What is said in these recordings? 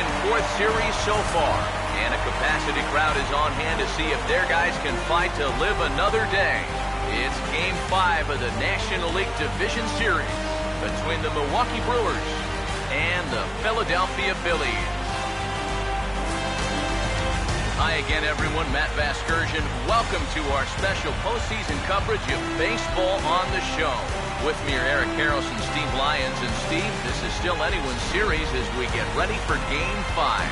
back-and-forth series so far, and a capacity crowd is on hand to see if their guys can fight to live another day. It's Game 5 of the National League Division Series between the Milwaukee Brewers and the Philadelphia Phillies. Hi again, everyone. Matt Vasgersian. Welcome to our special postseason coverage of baseball on the show. With me are Eric Harrelson, Steve Lyons, and Steve, this is still anyone's series as we get ready for Game 5.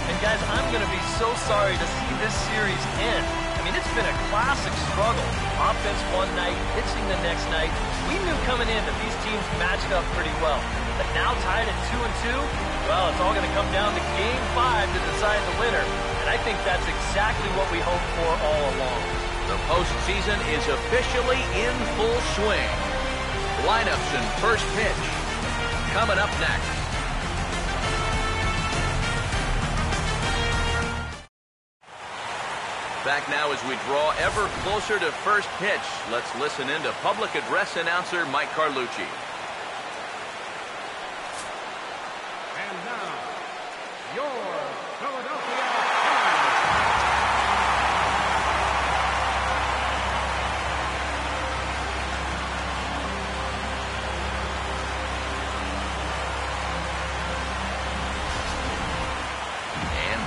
And guys, I'm going to be so sorry to see this series end. I mean, it's been a classic struggle. Offense one night, pitching the next night. We knew coming in that these teams matched up pretty well. But now tied at 2-2, well, it's all going to come down to Game 5 to decide the winner. And I think that's exactly what we hoped for all along. The postseason is officially in full swing. Lineups and first pitch coming up next. Back now as we draw ever closer to first pitch. Let's listen in to public address announcer Mike Carlucci. And now, your Philadelphia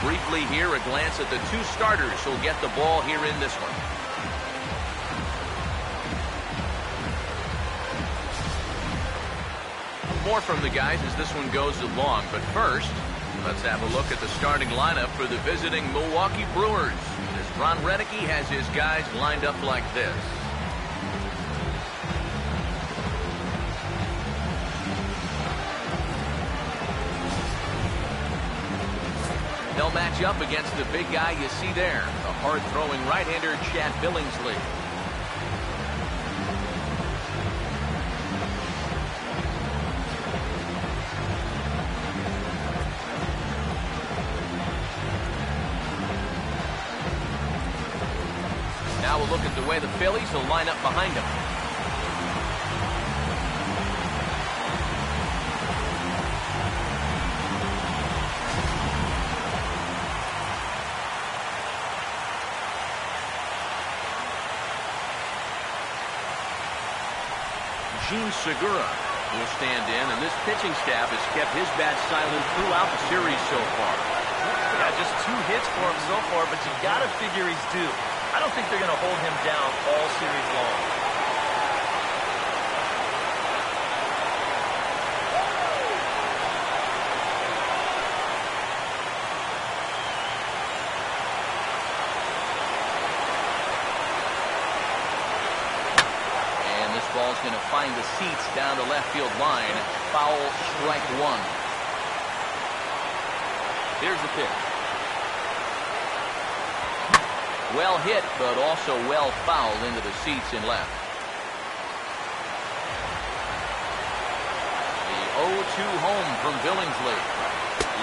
Briefly here, a glance at the two starters who'll get the ball here in this one. More from the guys as this one goes along, but first, let's have a look at the starting lineup for the visiting Milwaukee Brewers. As Ron Renneke has his guys lined up like this. They'll match up against the big guy you see there, the hard-throwing right-hander Chad Billingsley. Now we'll look at the way the Phillies will line up behind him. Segura will stand in, and this pitching staff has kept his bat silent throughout the series so far. Yeah, just 2 hits for him so far, but you got to figure he's due. I don't think they're going to hold him down all series long. Ball's going to find the seats down the left field line. Foul, strike 1. Here's the pitch. Well hit, but also well fouled into the seats in left. The 0-2 home from Billingsley.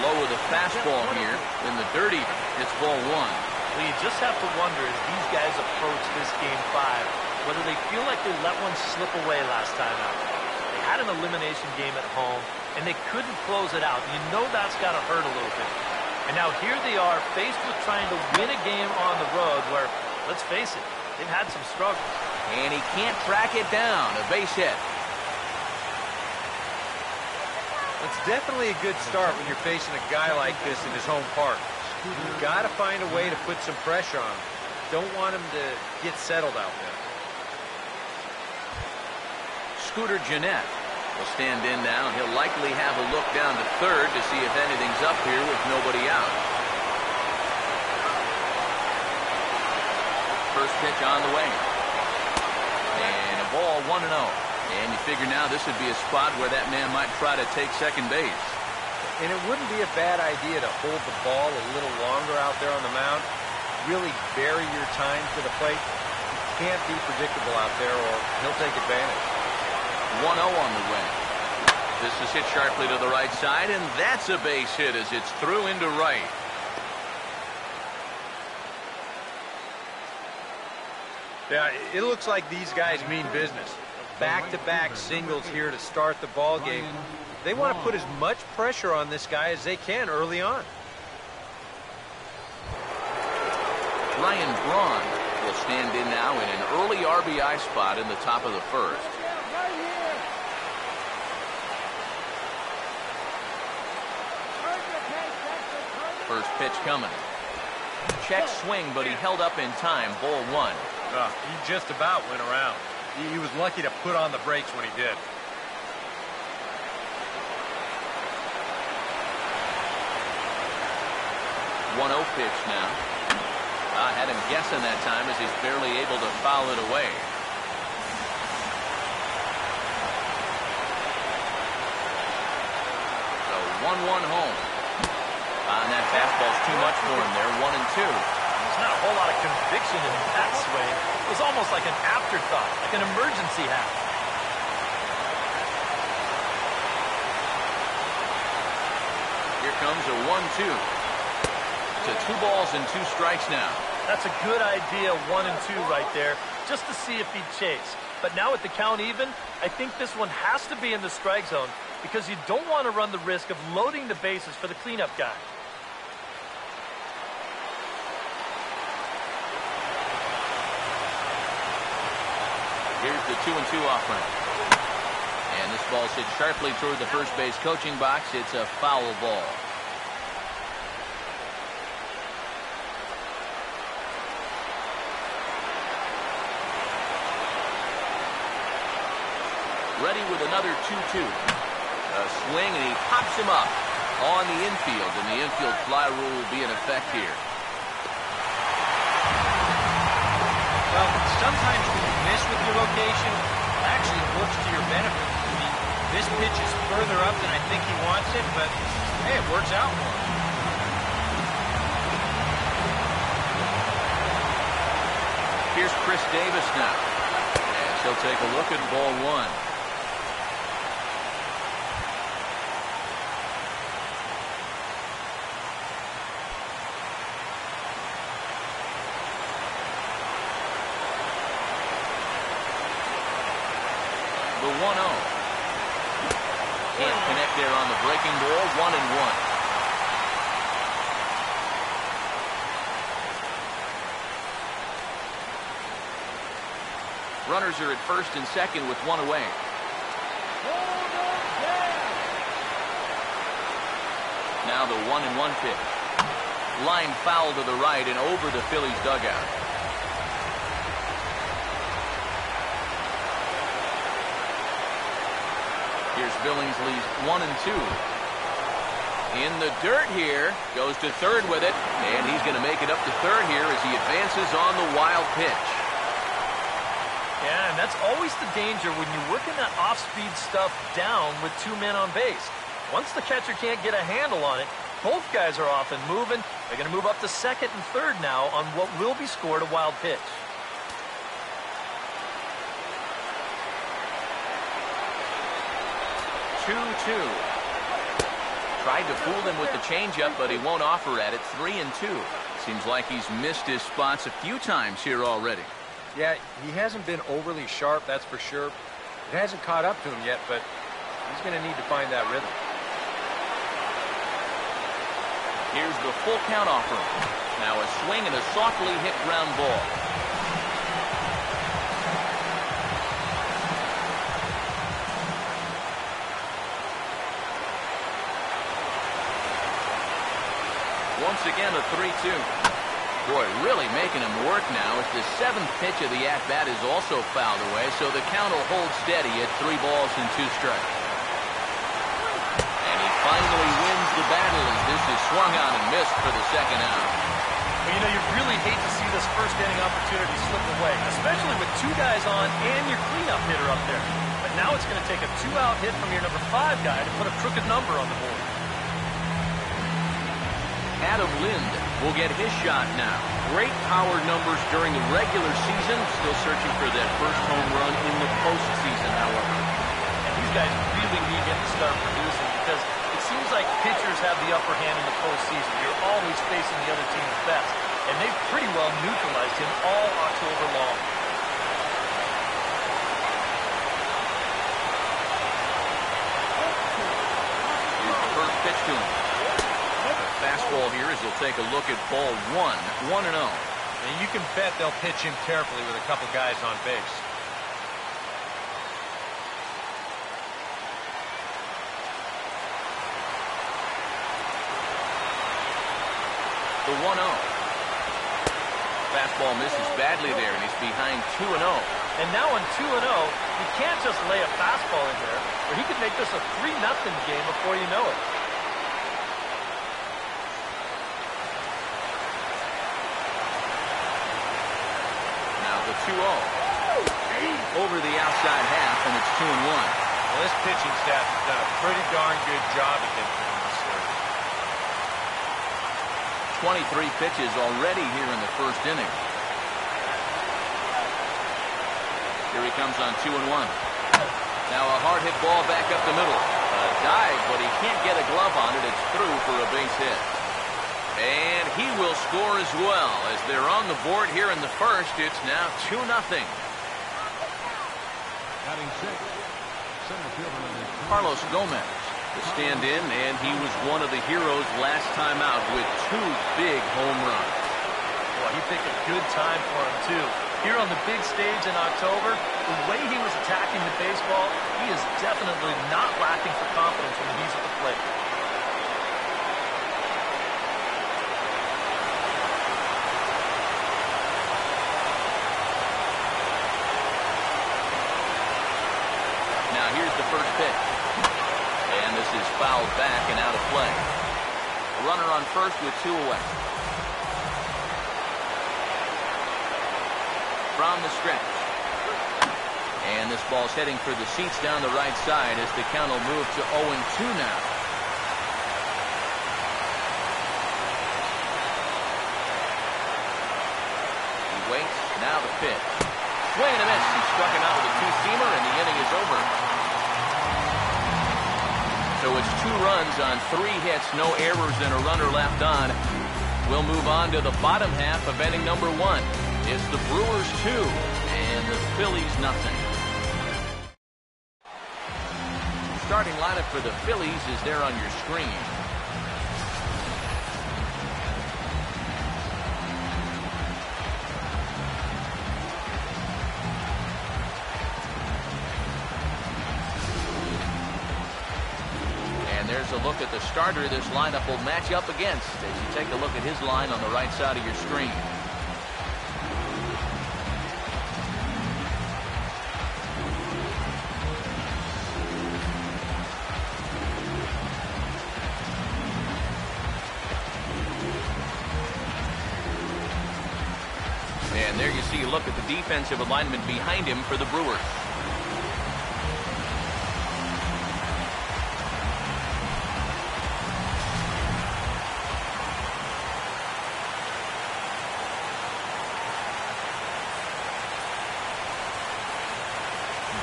Low with a fastball here. In the dirty, it's ball 1. Well, you just have to wonder as these guys approach this Game 5, whether they feel like they let one slip away last time out. They had an elimination game at home, and they couldn't close it out. You know that's got to hurt a little bit. And now here they are, faced with trying to win a game on the road where, let's face it, they've had some struggles. And he can't track it down. A base hit. It's definitely a good start when you're facing a guy like this in his home park. You've got to find a way to put some pressure on him. Don't want him to get settled out there. Scooter Gennett will stand in now. He'll likely have a look down to third to see if anything's up here with nobody out. First pitch on the way. And a ball 1-0. And you figure now this would be a spot where that man might try to take second base. And it wouldn't be a bad idea to hold the ball a little longer out there on the mound. Really vary your time to the plate. You can't be predictable out there or he'll take advantage. 1-0 on the way. This is hit sharply to the right side, and that's a base hit as it's through into right. Yeah, it looks like these guys mean business. Back-to-back singles here to start the ball game. They want to put as much pressure on this guy as they can early on. Ryan Braun will stand in now in an early RBI spot in the top of the first. First pitch coming. Check swing, but he held up in time. Ball one. He just about went around. He was lucky to put on the brakes when he did. 1-0 pitch now. I had him guessing that time as he's barely able to foul it away. So 1-1 home. And that fastball's too much for him there. 1-2. There's not a whole lot of conviction in that swing. It was almost like an afterthought, like an emergency hat. Here comes a 1-2. To 2 balls and 2 strikes now. That's a good idea, 1 and 2 right there, just to see if he'd chase. But now with the count even, I think this one has to be in the strike zone because you don't want to run the risk of loading the bases for the cleanup guy. Here's the 2-2 offering. And this ball's hit sharply toward the first base coaching box. It's a foul ball. Ready with another 2-2. A swing, and he pops him up on the infield, and the infield fly rule will be in effect here. Well, sometimes when you miss with your location, it actually works to your benefit. I mean, this pitch is further up than I think he wants it, but hey, it works out for him. Here's Chris Davis now. And he'll take a look at ball one. The 1-0. Can't connect there on the breaking ball. 1-1. Runners are at first and second with 1 away. Now the 1-1 pitch. Line foul to the right and over the Phillies dugout. Here's Billingsley's 1-2. In the dirt here. Goes to third with it. And he's going to make it up to third here as he advances on the wild pitch. Yeah, and that's always the danger when you're working that off-speed stuff down with 2 men on base. Once the catcher can't get a handle on it, both guys are off and moving. They're going to move up to second and third now on what will be scored a wild pitch. 2-2. Tried to fool him with the changeup, but he won't offer at it. 3-2. Seems like he's missed his spots a few times here already. Yeah, he hasn't been overly sharp, that's for sure. It hasn't caught up to him yet, but he's going to need to find that rhythm. Here's the full count offer. Now a swing and a softly hit ground ball. Once again, a 3-2. Boy, really making him work now as the 7th pitch of the at-bat is also fouled away, so the count will hold steady at 3 balls and 2 strikes. And he finally wins the battle as this is swung on and missed for the second out. Well, you know, you really hate to see this first inning opportunity slip away, especially with 2 guys on and your cleanup hitter up there. But now it's going to take a 2-out hit from your number 5 guy to put a crooked number on the board. Adam Lind will get his shot now. Great power numbers during the regular season. Still searching for that first home run in the postseason, however. And these guys really need him to start producing because it seems like pitchers have the upper hand in the postseason. You're always facing the other team's best. And they've pretty well neutralized him all October long. pitch to him. The fastball here as he'll take a look at ball 1, 1-0. And you can bet they'll pitch him carefully with a couple guys on base. The 1-0. Fastball misses badly there, and he's behind 2-0. And now on 2-0, you can't just lay a fastball in there, or he could make this a 3-0 game before you know it. Now the 2-0. Over the outside half, and it's 2-1. Well, this pitching staff has done a pretty darn good job against him in this series. 23 pitches already here in the first inning. Here he comes on 2-1. Now a hard hit ball back up the middle. A dive, but he can't get a glove on it. It's through for a base hit. And he will score as well. As they're on the board here in the first, it's now 2-0. Batting sixth, center fielder Carlos Gomez, the stand-in, and he was one of the heroes last time out with 2 big home runs. Well, he picked a good time for him, too. Here on the big stage in October, the way he was attacking the baseball, he is definitely not lacking for confidence when he's at the plate. Now here's the first pitch. And this is fouled back and out of play. A runner on first with 2 away. From the stretch. And this ball's heading for the seats down the right side as the count will move to 0-2 now. He waits. Now the pitch. Swing and a miss. He struck him out with a 2-seamer, and the inning is over. So it's 2 runs on 3 hits, no errors, and a runner left on. We'll move on to the bottom half of inning number 1. It's the Brewers 2 and the Phillies nothing. Starting lineup for the Phillies is there on your screen. And there's a look at the starter this lineup will match up against as you take a look at his line on the right side of your screen. And there you see a look at the defensive alignment behind him for the Brewers.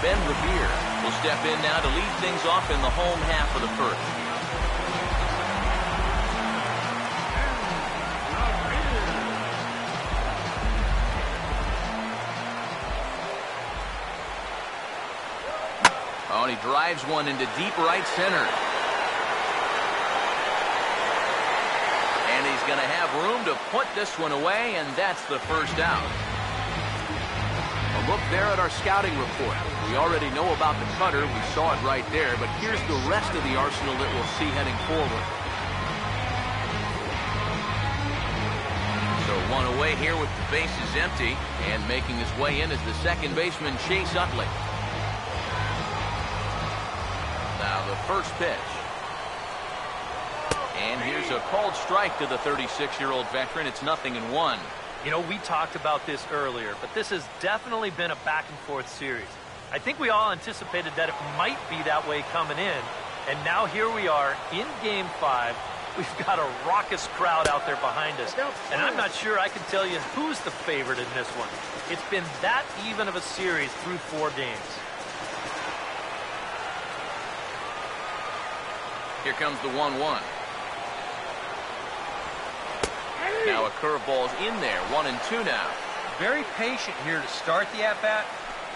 Ben Revere will step in now to lead things off in the home half of the first. Oh, and he drives one into deep right center. And he's going to have room to put this one away, and that's the first out. A look there at our scouting report. We already know about the cutter. We saw it right there, but here's the rest of the arsenal that we'll see heading forward. So 1 away here with the bases empty, and making his way in is the second baseman, Chase Utley. Now the first pitch. And here's a called strike to the 36-year-old veteran. It's 0-1. You know, we talked about this earlier, but this has definitely been a back-and-forth series. I think we all anticipated that it might be that way coming in, and now here we are in Game 5. We've got a raucous crowd out there behind us, and I'm not sure I can tell you who's the favorite in this one. It's been that even of a series through 4 games. Here comes the 1-1. Now a curveball's in there, 1-2 now. Very patient here to start the at-bat.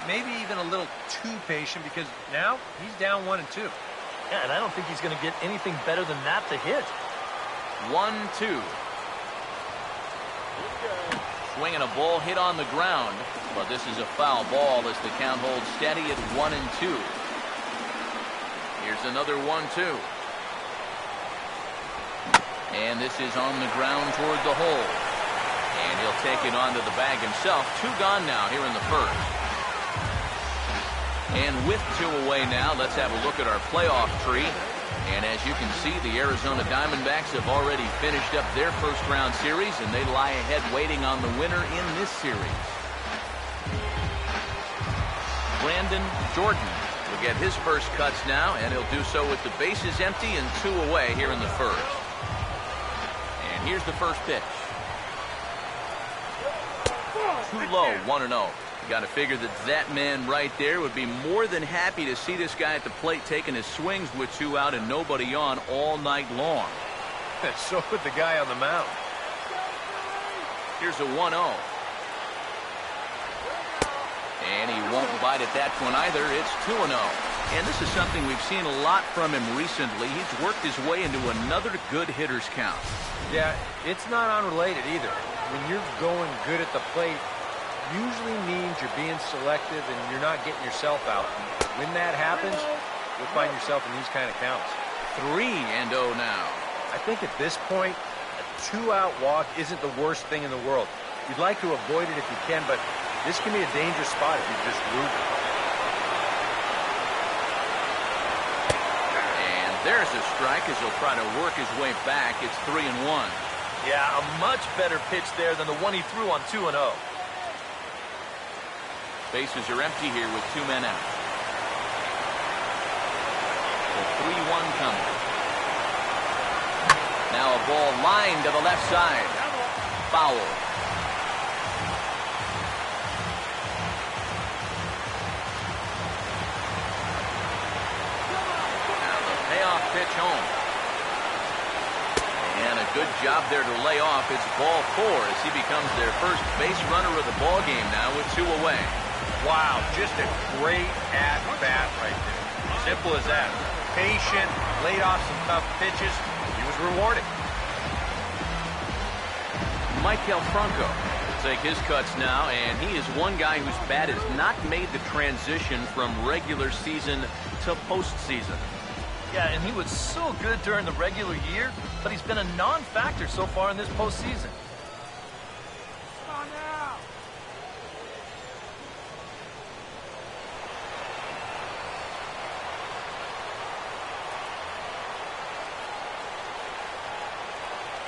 Maybe even a little too patient because now he's down 1-2. Yeah, and I don't think he's going to get anything better than that to hit. 1-2. Swinging a ball hit on the ground, but this is a foul ball as the count holds steady at 1-2. Here's another 1-2. And this is on the ground toward the hole. And he'll take it onto the bag himself. 2 gone now here in the first. And with 2 away now, let's have a look at our playoff tree. And as you can see, the Arizona Diamondbacks have already finished up their first-round series, and they lie ahead waiting on the winner in this series. Brandon Jordan will get his first cuts now, and he'll do so with the bases empty and 2 away here in the first. And here's the first pitch. Too low, 1-0. Got to figure that man right there would be more than happy to see this guy at the plate taking his swings with 2 out and nobody on all night long. So would the guy on the mound. Here's a 1-0. And he won't bite at that one either. It's 2-0. And this is something we've seen a lot from him recently. He's worked his way into another good hitter's count. Yeah, it's not unrelated either. When you're going good at the plate, usually means you're being selective and you're not getting yourself out. When that happens, you'll find yourself in these kind of counts. 3-0 now. I think at this point, a 2-out walk isn't the worst thing in the world. You'd like to avoid it if you can, but this can be a dangerous spot if you're just rude. And there's a strike as he'll try to work his way back. It's 3-1. Yeah, a much better pitch there than the one he threw on 2-0. Bases are empty here with 2 men out. The 3-1 coming. Now a ball lined to the left side. Foul. Now the payoff pitch home. And a good job there to lay off. It's ball 4 as he becomes their first base runner of the ball game now with 2 away. Wow, just a great at-bat right there. Simple as that. Patient, laid off some tough pitches. He was rewarded. Maikel Franco will take his cuts now, and he is one guy whose bat has not made the transition from regular season to postseason. Yeah, and he was so good during the regular year, but he's been a non-factor so far in this postseason.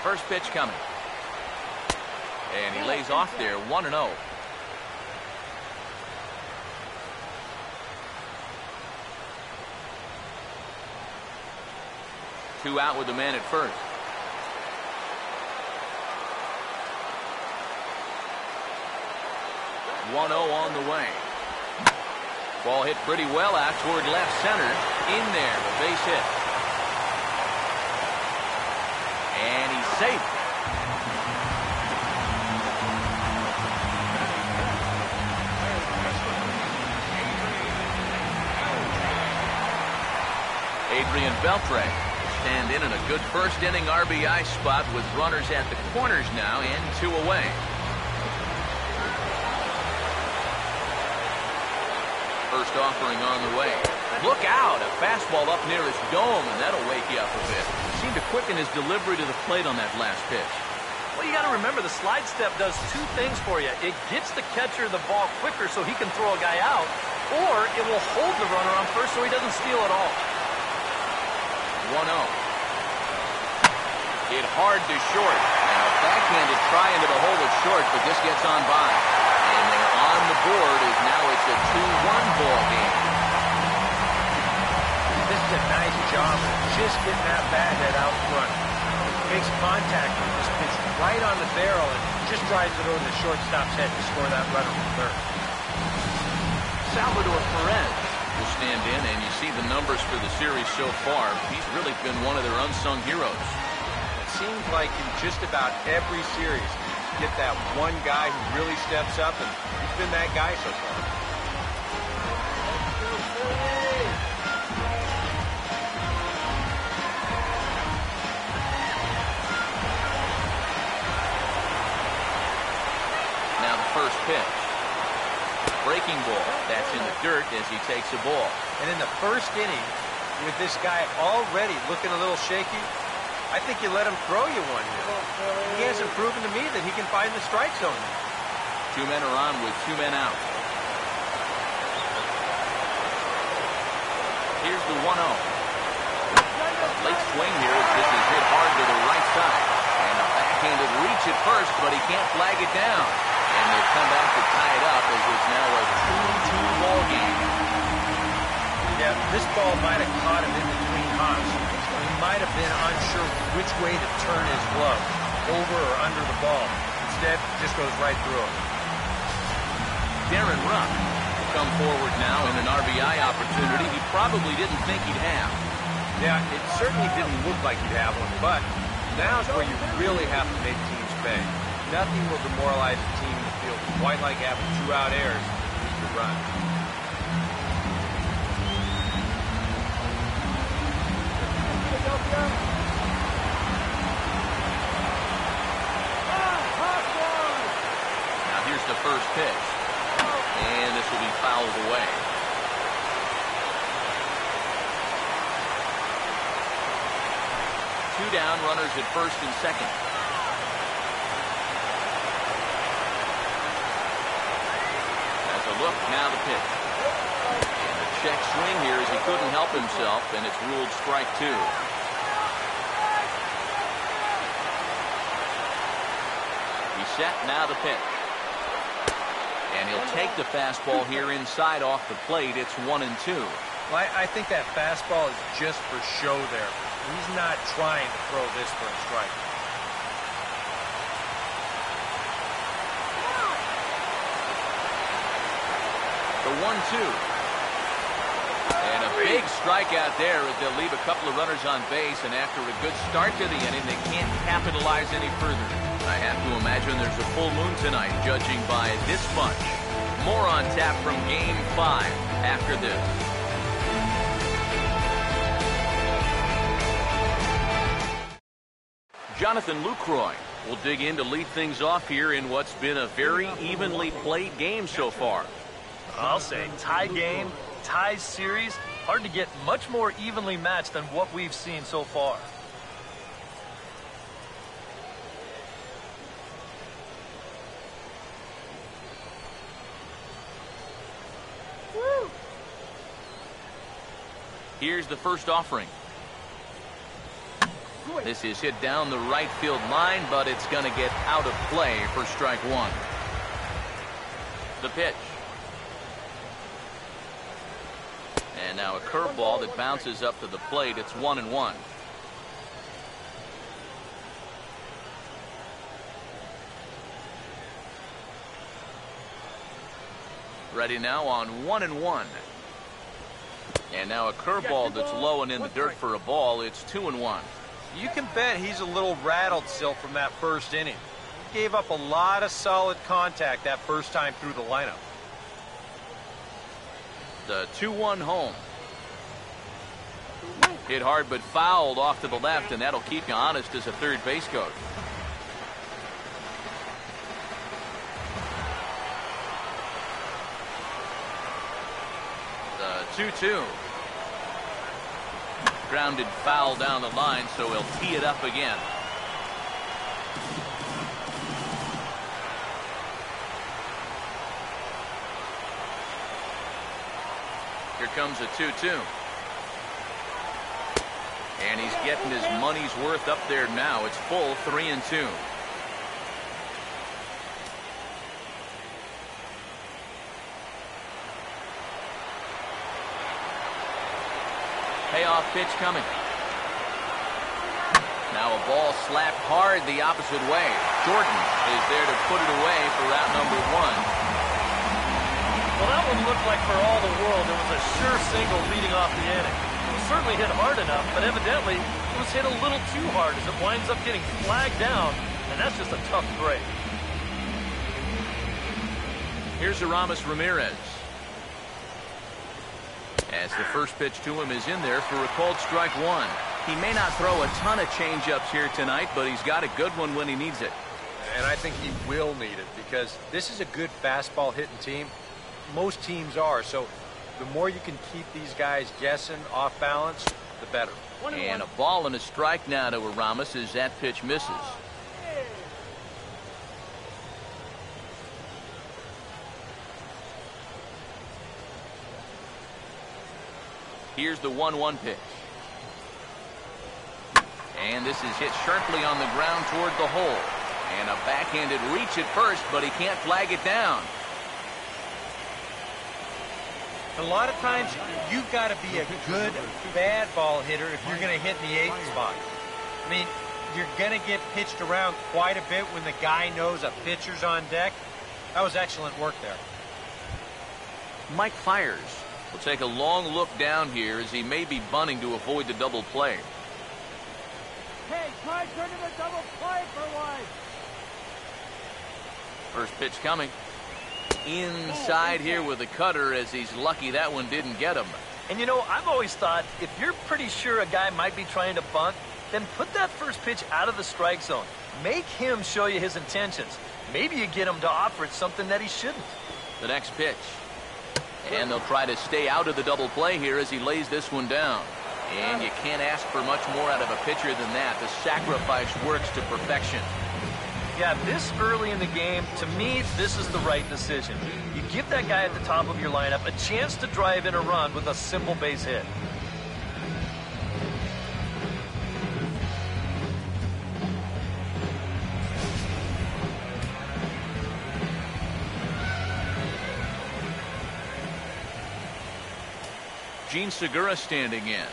First pitch coming. And he lays off there, 1-0. Two out with the man at first. On the way. Ball hit pretty well out toward left center. In there, the base hit. And he's safe. Adrian Beltre stand in a good first inning RBI spot with runners at the corners now and 2 away. First offering on the way. Look out, a fastball up near his dome, and that'll wake you up a bit. Seemed to quicken his delivery to the plate on that last pitch. Well, you got to remember the slide step does 2 things for you. It gets the catcher the ball quicker so he can throw a guy out, or it will hold the runner on first so he doesn't steal at all. 1-0. Hit hard to short. And a backhanded try into the hole at short, but this gets on by. And they're on the board as now it's a 2-1 ball game. This is a nice job of just getting that bat head out front. Makes contact with this pitch right on the barrel and just drives it over the shortstop's head to score that runner from third. Salvador Perez will stand in, and you see the numbers for the series so far. He's really been one of their unsung heroes. It seems like in just about every series, you get that one guy who really steps up, and he's been that guy so far. as he takes a ball. And in the first inning, with this guy already looking a little shaky, I think you let him throw you one here. He hasn't proven to me that he can find the strike zone. 2 men are on with 2 men out. Here's the 1-0. Late swing here as this is hit hard to the right side. And a backhanded reach at first, but he can't flag it down. And they come back to tie it up as it's now a 2-2 ball game. Yeah, this ball might have caught him in between hops. He might have been unsure which way to turn his glove, over or under the ball. Instead, it just goes right through him. Darren Rupp will come forward now in an RBI opportunity he probably didn't think he'd have. Yeah, it certainly didn't look like he'd have one, but now's where you really have to make teams pay. Nothing will demoralize a team in the field quite like having 2 out errors and lead the run. Now here's the first pitch. And this will be fouled away. Two down, runners at first and second. As a look, now the pitch. And a check swing here as he couldn't help himself, and it's ruled strike 2. He's set, now the pitch. And he'll take the fastball here inside off the plate. It's 1-2. Well, I think that fastball is just for show there. He's not trying to throw this for a strike. The 1-2. And a big strikeout there as they'll leave a couple of runners on base. And after a good start to the inning, they can't capitalize any further. I have to imagine there's a full moon tonight, judging by this much. More on tap from Game 5 after this. Jonathan Lucroy will dig in to lead things off here in what's been a very evenly played game so far. I'll say tie game, tie series. Hard to get much more evenly matched than what we've seen so far. Here's the first offering. This is hit down the right field line, but it's going to get out of play for strike 1. The pitch. And now a curveball that bounces up to the plate. It's 1-1. Ready now on 1-1. And now a curveball that's low and in the dirt for a ball. It's 2-1. You can bet he's a little rattled still from that first inning. He gave up a lot of solid contact that first time through the lineup. The 2-1 home. Hit hard but fouled off to the left, and that'll keep you honest as a third base coach. The 2-2. Grounded foul down the line, so he'll tee it up again. Here comes a 2-2. And he's getting his money's worth up there now. It's full 3-2. Payoff pitch coming. Now a ball slapped hard the opposite way. Jordan is there to put it away for route number 1. Well, that one looked like for all the world it was a sure single leading off the inning. It was certainly hit hard enough, but evidently it was hit a little too hard as it winds up getting flagged down, and that's just a tough break. Here's Aramis Ramirez. As the first pitch to him is in there for a called strike 1. He may not throw a ton of changeups here tonight, but he's got a good one when he needs it. And I think he will need it because this is a good fastball hitting team. Most teams are, so The more you can keep these guys guessing, off balance, the better. And a ball and a strike now to Aramis as that pitch misses. Here's the 1-1 pitch. And this is hit sharply on the ground toward the hole. And a backhanded reach at first, but he can't flag it down. A lot of times, you've got to be a good, bad ball hitter if you're going to hit in the 8th spot. I mean, you're going to get pitched around quite a bit when the guy knows a pitcher's on deck. That was excellent work there. Mike fires. Will take a long look down here as he may be bunting to avoid the double play. Hey, try turning the double play for one. First pitch coming. Inside here with a cutter as he's lucky that one didn't get him. And you know, I've always thought if you're pretty sure a guy might be trying to bunt, then put that first pitch out of the strike zone. Make him show you his intentions. Maybe you get him to offer it something that he shouldn't. The next pitch. And they'll try to stay out of the double play here as he lays this one down. And you can't ask for much more out of a pitcher than that. The sacrifice works to perfection. Yeah, this early in the game, to me, this is the right decision. You give that guy at the top of your lineup a chance to drive in a run with a simple base hit. Gene Segura standing in.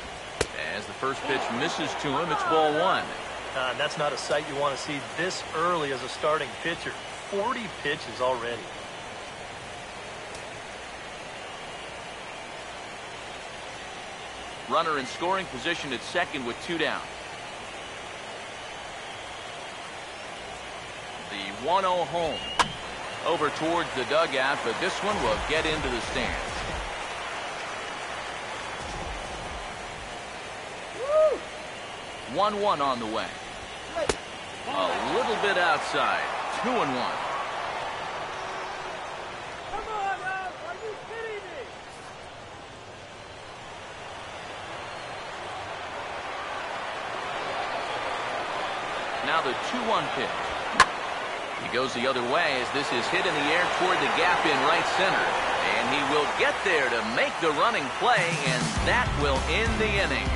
As the first pitch misses to him, it's ball 1. That's not a sight you want to see this early as a starting pitcher. 40 pitches already. Runner in scoring position at second with 2 down. The 1-0 home. Over towards the dugout, but this one will get into the stands. 1-1 on the way. A little bit outside. 2-1. Come on, Al, are you kidding me? Now the 2-1 pitch. He goes the other way as this is hit in the air toward the gap in right center. And he will get there to make the running play, and that will end the inning.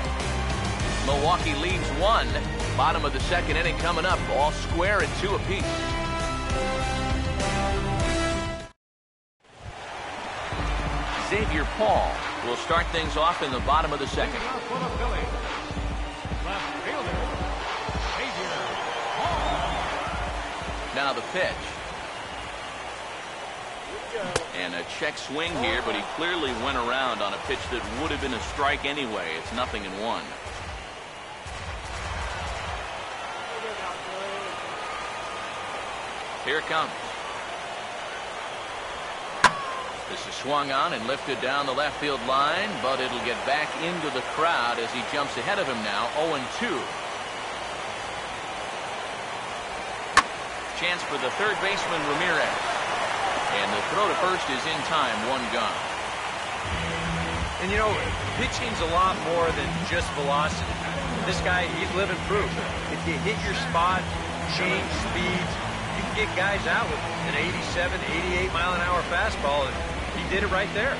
Milwaukee leads 1. Bottom of the second inning coming up. All square at 2 apiece. Xavier Paul will start things off in the bottom of the second. For the Phillies, left fielder, Xavier Paul. Now the pitch. And a check swing here, but he clearly went around on a pitch that would have been a strike anyway. It's 0-1. Here it comes. This is swung on and lifted down the left field line, but it'll get back into the crowd as he jumps ahead of him now, 0-2. Chance for the third baseman, Ramirez. And the throw to first is in time, 1 gone. And you know, pitching's a lot more than just velocity. This guy, he's living proof. If you hit your spot, change speeds, you can get guys out with an 87, 88 mile an hour fastball, and he did it right there.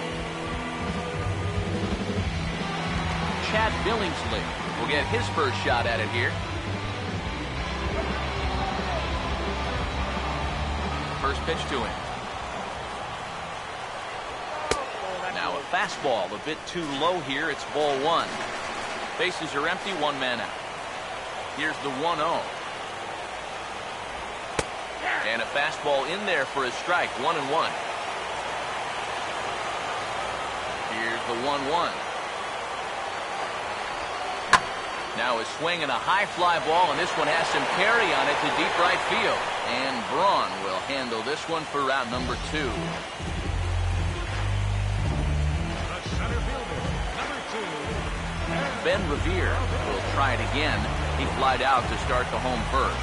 Chad Billingsley will get his first shot at it here. First pitch to him. Now a fastball a bit too low here. It's ball 1. Bases are empty, 1 man out. Here's the 1-0. And a fastball in there for a strike, 1-1. Here's the 1-1. Now a swing and a high fly ball, and this one has some carry on it to deep right field. And Braun will handle this one for route number 2. The center fielder, number 2. Ben Revere will try it again. He flied out to start the home first.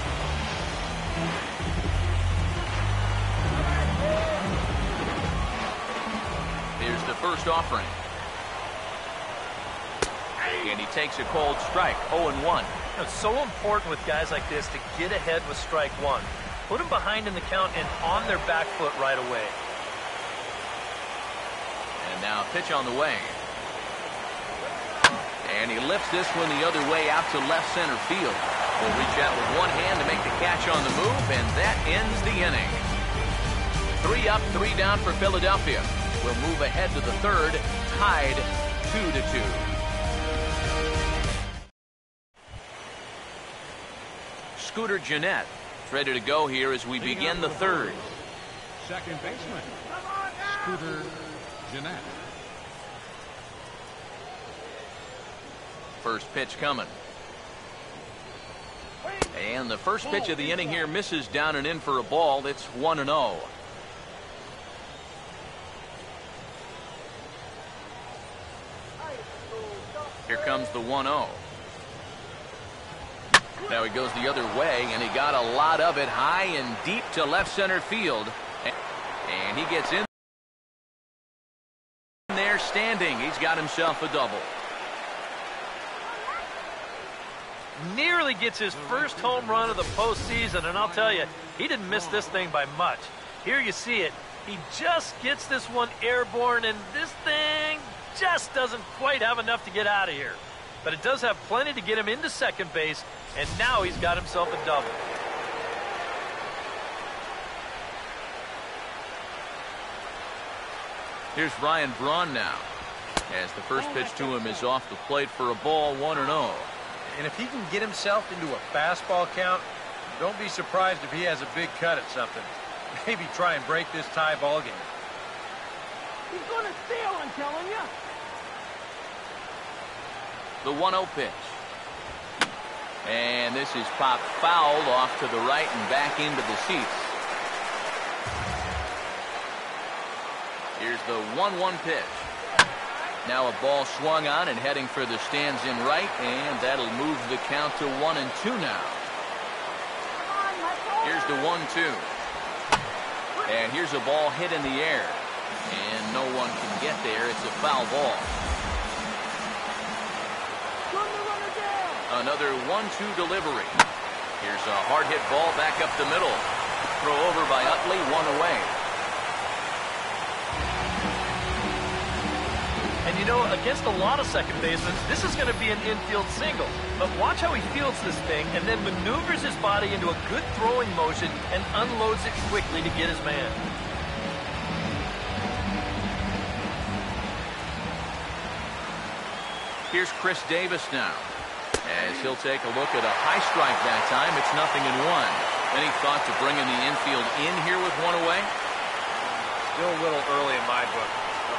Here's the first offering. And he takes a cold strike, 0-1. It's so important with guys like this to get ahead with strike one. Put them behind in the count and on their back foot right away. And now pitch on the way. And he lifts this one the other way out to left center field. Will reach out with one hand to make the catch on the move, and that ends the inning. 3 up, 3 down for Philadelphia. We'll move ahead to the third, tied 2-2. Scooter Gennett ready to go here as we begin the third. Second baseman, Scooter Gennett. First pitch coming. And the first pitch of the inning here misses down and in for a ball. It's 1-0. Here comes the 1-0. Now he goes the other way, and he got a lot of it high and deep to left center field. And he gets in there standing. He's got himself a double. Nearly gets his first home run of the postseason, and I'll tell you, he didn't miss this thing by much. Here you see it. He just gets this one airborne, and this thing just doesn't quite have enough to get out of here. But it does have plenty to get him into second base, and now he's got himself a double. Here's Ryan Braun now, as the first pitch to him is off the plate for a ball, 1-0. And if he can get himself into a fastball count, don't be surprised if he has a big cut at something. Maybe try and break this tie ball game. He's going to steal, I'm telling you. The 1-0 pitch. And this is popped foul off to the right and back into the seats. Here's the 1-1 pitch. Now a ball swung on and heading for the stands in right, and that'll move the count to 1-2 now. Here's the 1-2. And here's a ball hit in the air. And no one can get there. It's a foul ball. Another 1-2 delivery. Here's a hard hit ball back up the middle. Throw over by Utley, 1 away. And you know, against a lot of second basemen, this is going to be an infield single. But watch how he fields this thing and then maneuvers his body into a good throwing motion and unloads it quickly to get his man. Here's Chris Davis now, as he'll take a look at a high strike that time. It's 0-1. Any thought to bringing the infield in here with 1 away? Still a little early in my book.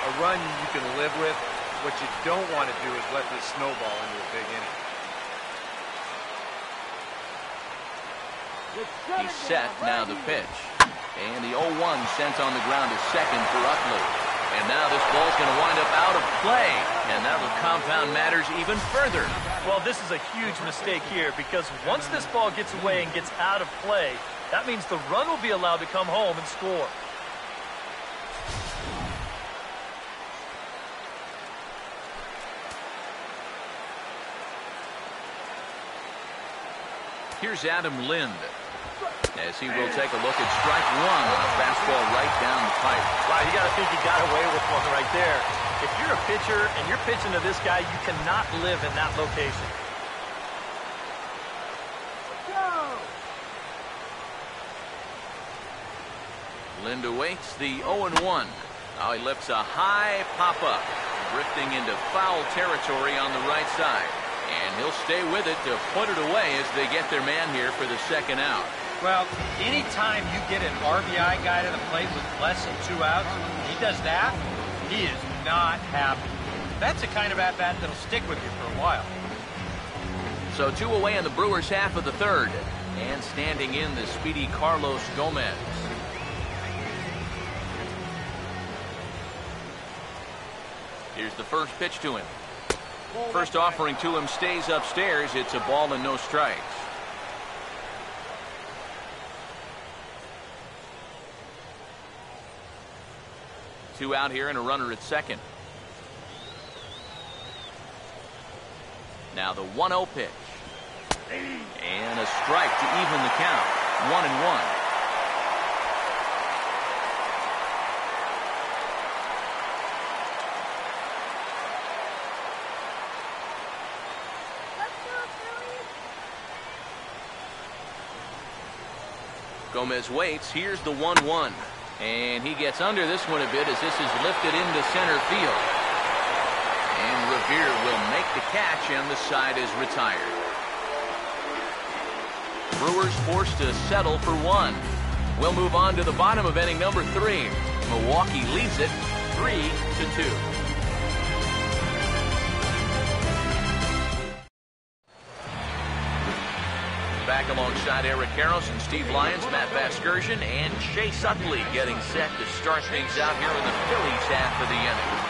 A run you can live with. What you don't want to do is let this snowball into a big inning. He's set, now the pitch. And the 0-1 sent on the ground to second for Utley. And now this ball's going to wind up out of play. And that'll compound matters even further. Well, this is a huge mistake here, because once this ball gets away and gets out of play, that means the run will be allowed to come home and score. Here's Adam Lind, as he will take a look at strike 1 on a fastball right down the pipe. Wow, you got to think he got away with one right there. If you're a pitcher and you're pitching to this guy, you cannot live in that location. Lind awaits the 0-1. Now he lifts a high pop-up, drifting into foul territory on the right side. And he'll stay with it to put it away as they get their man here for the second out. Well, anytime you get an RBI guy to the plate with less than 2 outs, he does that, he is not happy. That's the kind of at-bat that'll stick with you for a while. So 2 away in the Brewers' half of the third. And standing in the speedy Carlos Gomez. Here's the first pitch to him. First offering to him stays upstairs. It's a ball and no strikes. 2 out here and a runner at second. Now the 1-0 pitch. And a strike to even the count. 1-1. Gomez waits. Here's the 1-1. And he gets under this one a bit as this is lifted into center field. And Revere will make the catch, and the side is retired. Brewers forced to settle for 1. We'll move on to the bottom of inning number 3. Milwaukee leads it 3-2. Back alongside Eric Karros and Steve Lyons, Matt Vasgersian, and Chase Utley getting set to start things out here in the Phillies half of the inning.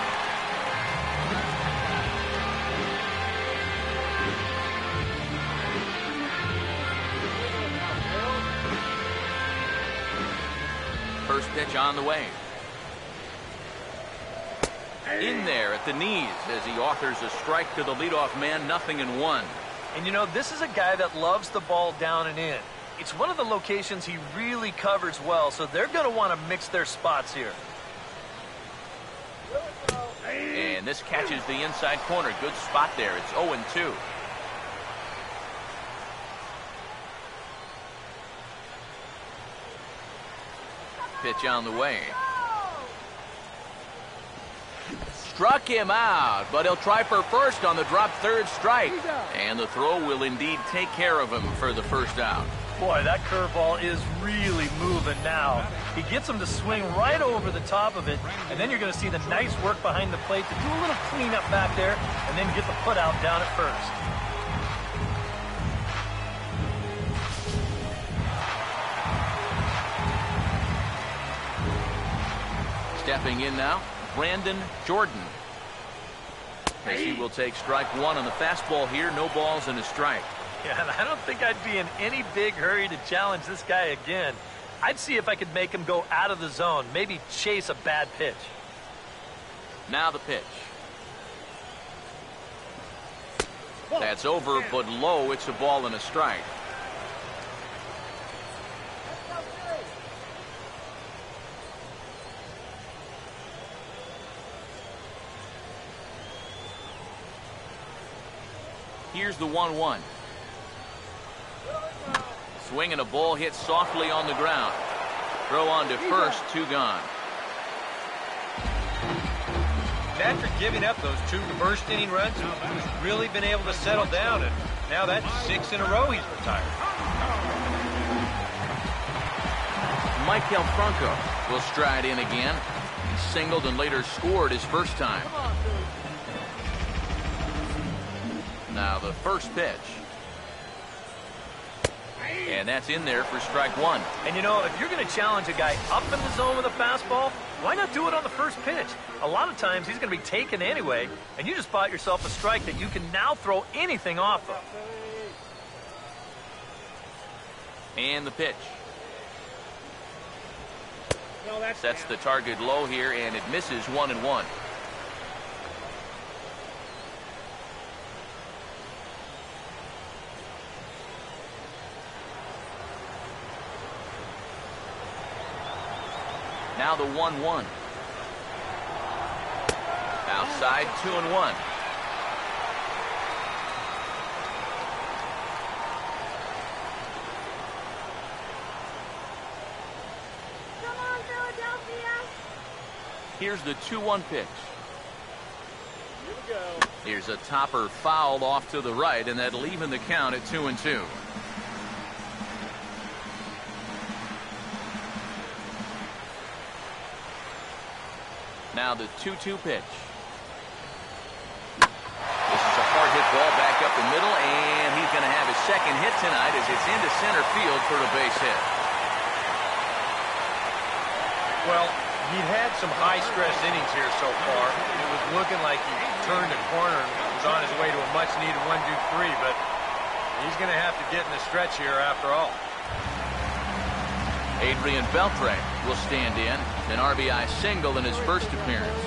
First pitch on the way. In there at the knees as he authors a strike to the leadoff man, 0-1. And you know, this is a guy that loves the ball down and in. It's one of the locations he really covers well, so they're going to want to mix their spots here. And this catches the inside corner. Good spot there. It's 0-2. Pitch on the way. Struck him out, but he'll try for first on the drop third strike. And the throw will indeed take care of him for the first out. Boy, that curveball is really moving now. He gets him to swing right over the top of it, and then you're going to see the nice work behind the plate to do a little cleanup back there, and then get the put out down at first. Stepping in now, Brandon Jordan. As he will take strike 1 on the fastball here. No balls and a strike. Yeah, and I don't think I'd be in any big hurry to challenge this guy again. I'd see if I could make him go out of the zone, maybe chase a bad pitch. Now the pitch. That's over, but low. It's a ball and a strike. Here's the 1-1. Swing and a ball hit softly on the ground. Throw on to first, 2 gone. After giving up those 2 first inning runs, he's really been able to settle down, and now that's 6 in a row he's retired. Michael Franco will stride in again. He singled and later scored his first time. Now the first pitch. And that's in there for strike 1. And you know, if you're going to challenge a guy up in the zone with a fastball, why not do it on the first pitch? A lot of times he's going to be taken anyway, and you just bought yourself a strike that you can now throw anything off of. And the pitch. Sets the target low here, and it misses 1-1. Now the 1-1. Outside, 2-1. Come on, Philadelphia! Here's the 2-1 pitch. Here we go. Here's a topper fouled off to the right, and that'll even the count at 2-2. Now the 2-2 pitch. This is a hard hit ball back up the middle, and he's going to have his second hit tonight as it's into center field for a base hit. Well, he'd had some high-stress innings here so far. It was looking like he turned the corner and was on his way to a much-needed 1-2-3, but he's going to have to get in the stretch here after all. Adrian Beltre will stand in, an RBI single in his first appearance.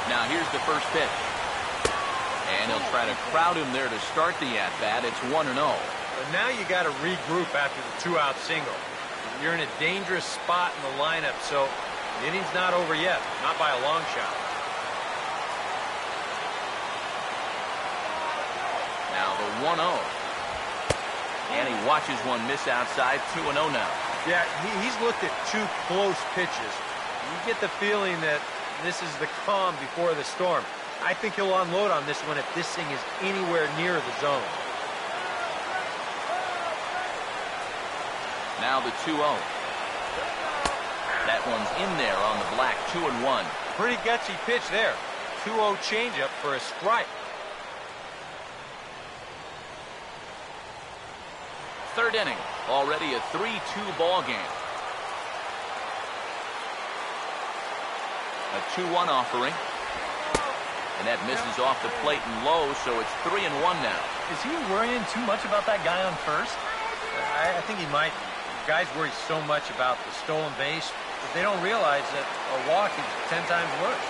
Now here's the first pitch. And he'll try to crowd him there to start the at-bat. It's 1-0. But now you got to regroup after the two-out single. You're in a dangerous spot in the lineup, so the inning's not over yet, not by a long shot. Now the 1-0. And he watches one miss outside. 2-0 now. Yeah, he's looked at two close pitches. You get the feeling that this is the calm before the storm. I think he'll unload on this one if this thing is anywhere near the zone. Now the 2-0. That one's in there on the black. 2-1. Pretty gutsy pitch there. 2-0 changeup for a strike. Third inning. Already a 3-2 ball game. A 2-1 offering. And that misses off the plate and low, so it's 3-1 now. Is he worrying too much about that guy on first? I think he might. Guys worry so much about the stolen base, but they don't realize that a walk is 10 times worse.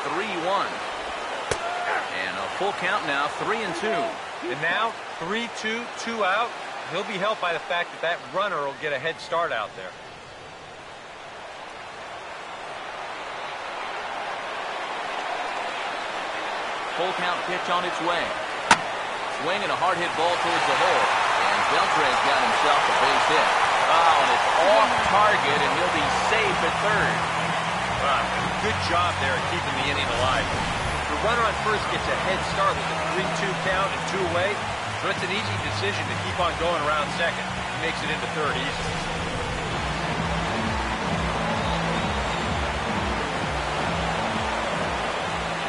3-1. And a full count now, 3-2. And now, 3-2, 2 out. He'll be helped by the fact that that runner will get a head start out there. Full count pitch on its way. Swing and a hard hit ball towards the hole. And Beltre's got himself a base hit. Oh, and it's off target, and he'll be safe at third. Wow, good job there at keeping the inning alive. The runner on first gets a head start with a 3-2 count and 2 away, so it's an easy decision to keep on going around second. He makes it into third easily.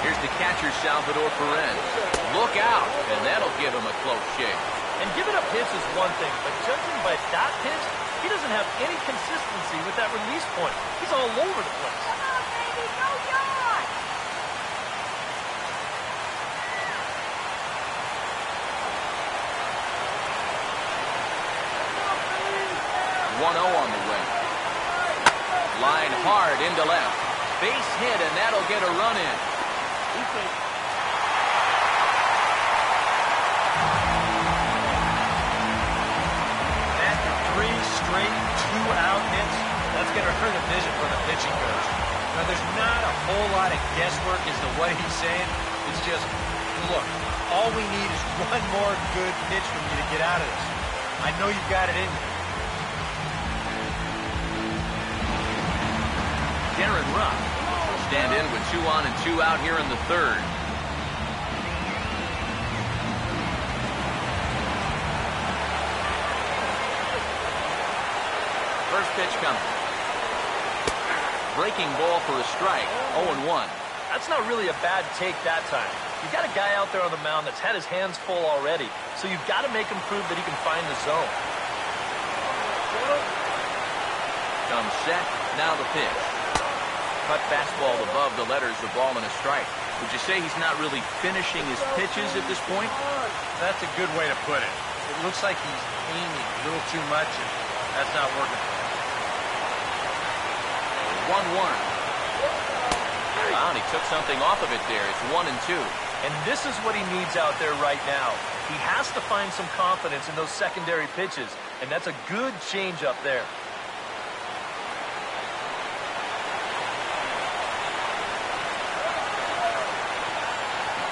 Here's the catcher, Salvador Perez. Look out, and that'll give him a close shave. And giving up hits is one thing, but judging by that pitch, he doesn't have any consistency with that release point. He's all over the place. Come on, baby, go yard! 1-0 on the way. Line hard into left. Base hit, and that'll get a run in. After 3 straight 2-out hits, that's going to hurt a vision for the pitching coach. Now, there's not a whole lot of guesswork as to what he's saying. It's just, look, all we need is one more good pitch from you to get out of this. I know you've got it in you. Darren Ruff will stand in with 2 on and 2 out here in the third. First pitch coming. Breaking ball for a strike. 0-1. That's not really a bad take that time. You've got a guy out there on the mound that's had his hands full already, so you've got to make him prove that he can find the zone. Comes set. Now the pitch. Cut fastball above the letters, a ball and a strike. Would you say he's not really finishing his pitches at this point? That's a good way to put it. It looks like he's aiming a little too much, and that's not working for him. 1-1. Wow, and he took something off of it there. It's 1-2. And this is what he needs out there right now. He has to find some confidence in those secondary pitches, and that's a good change up there.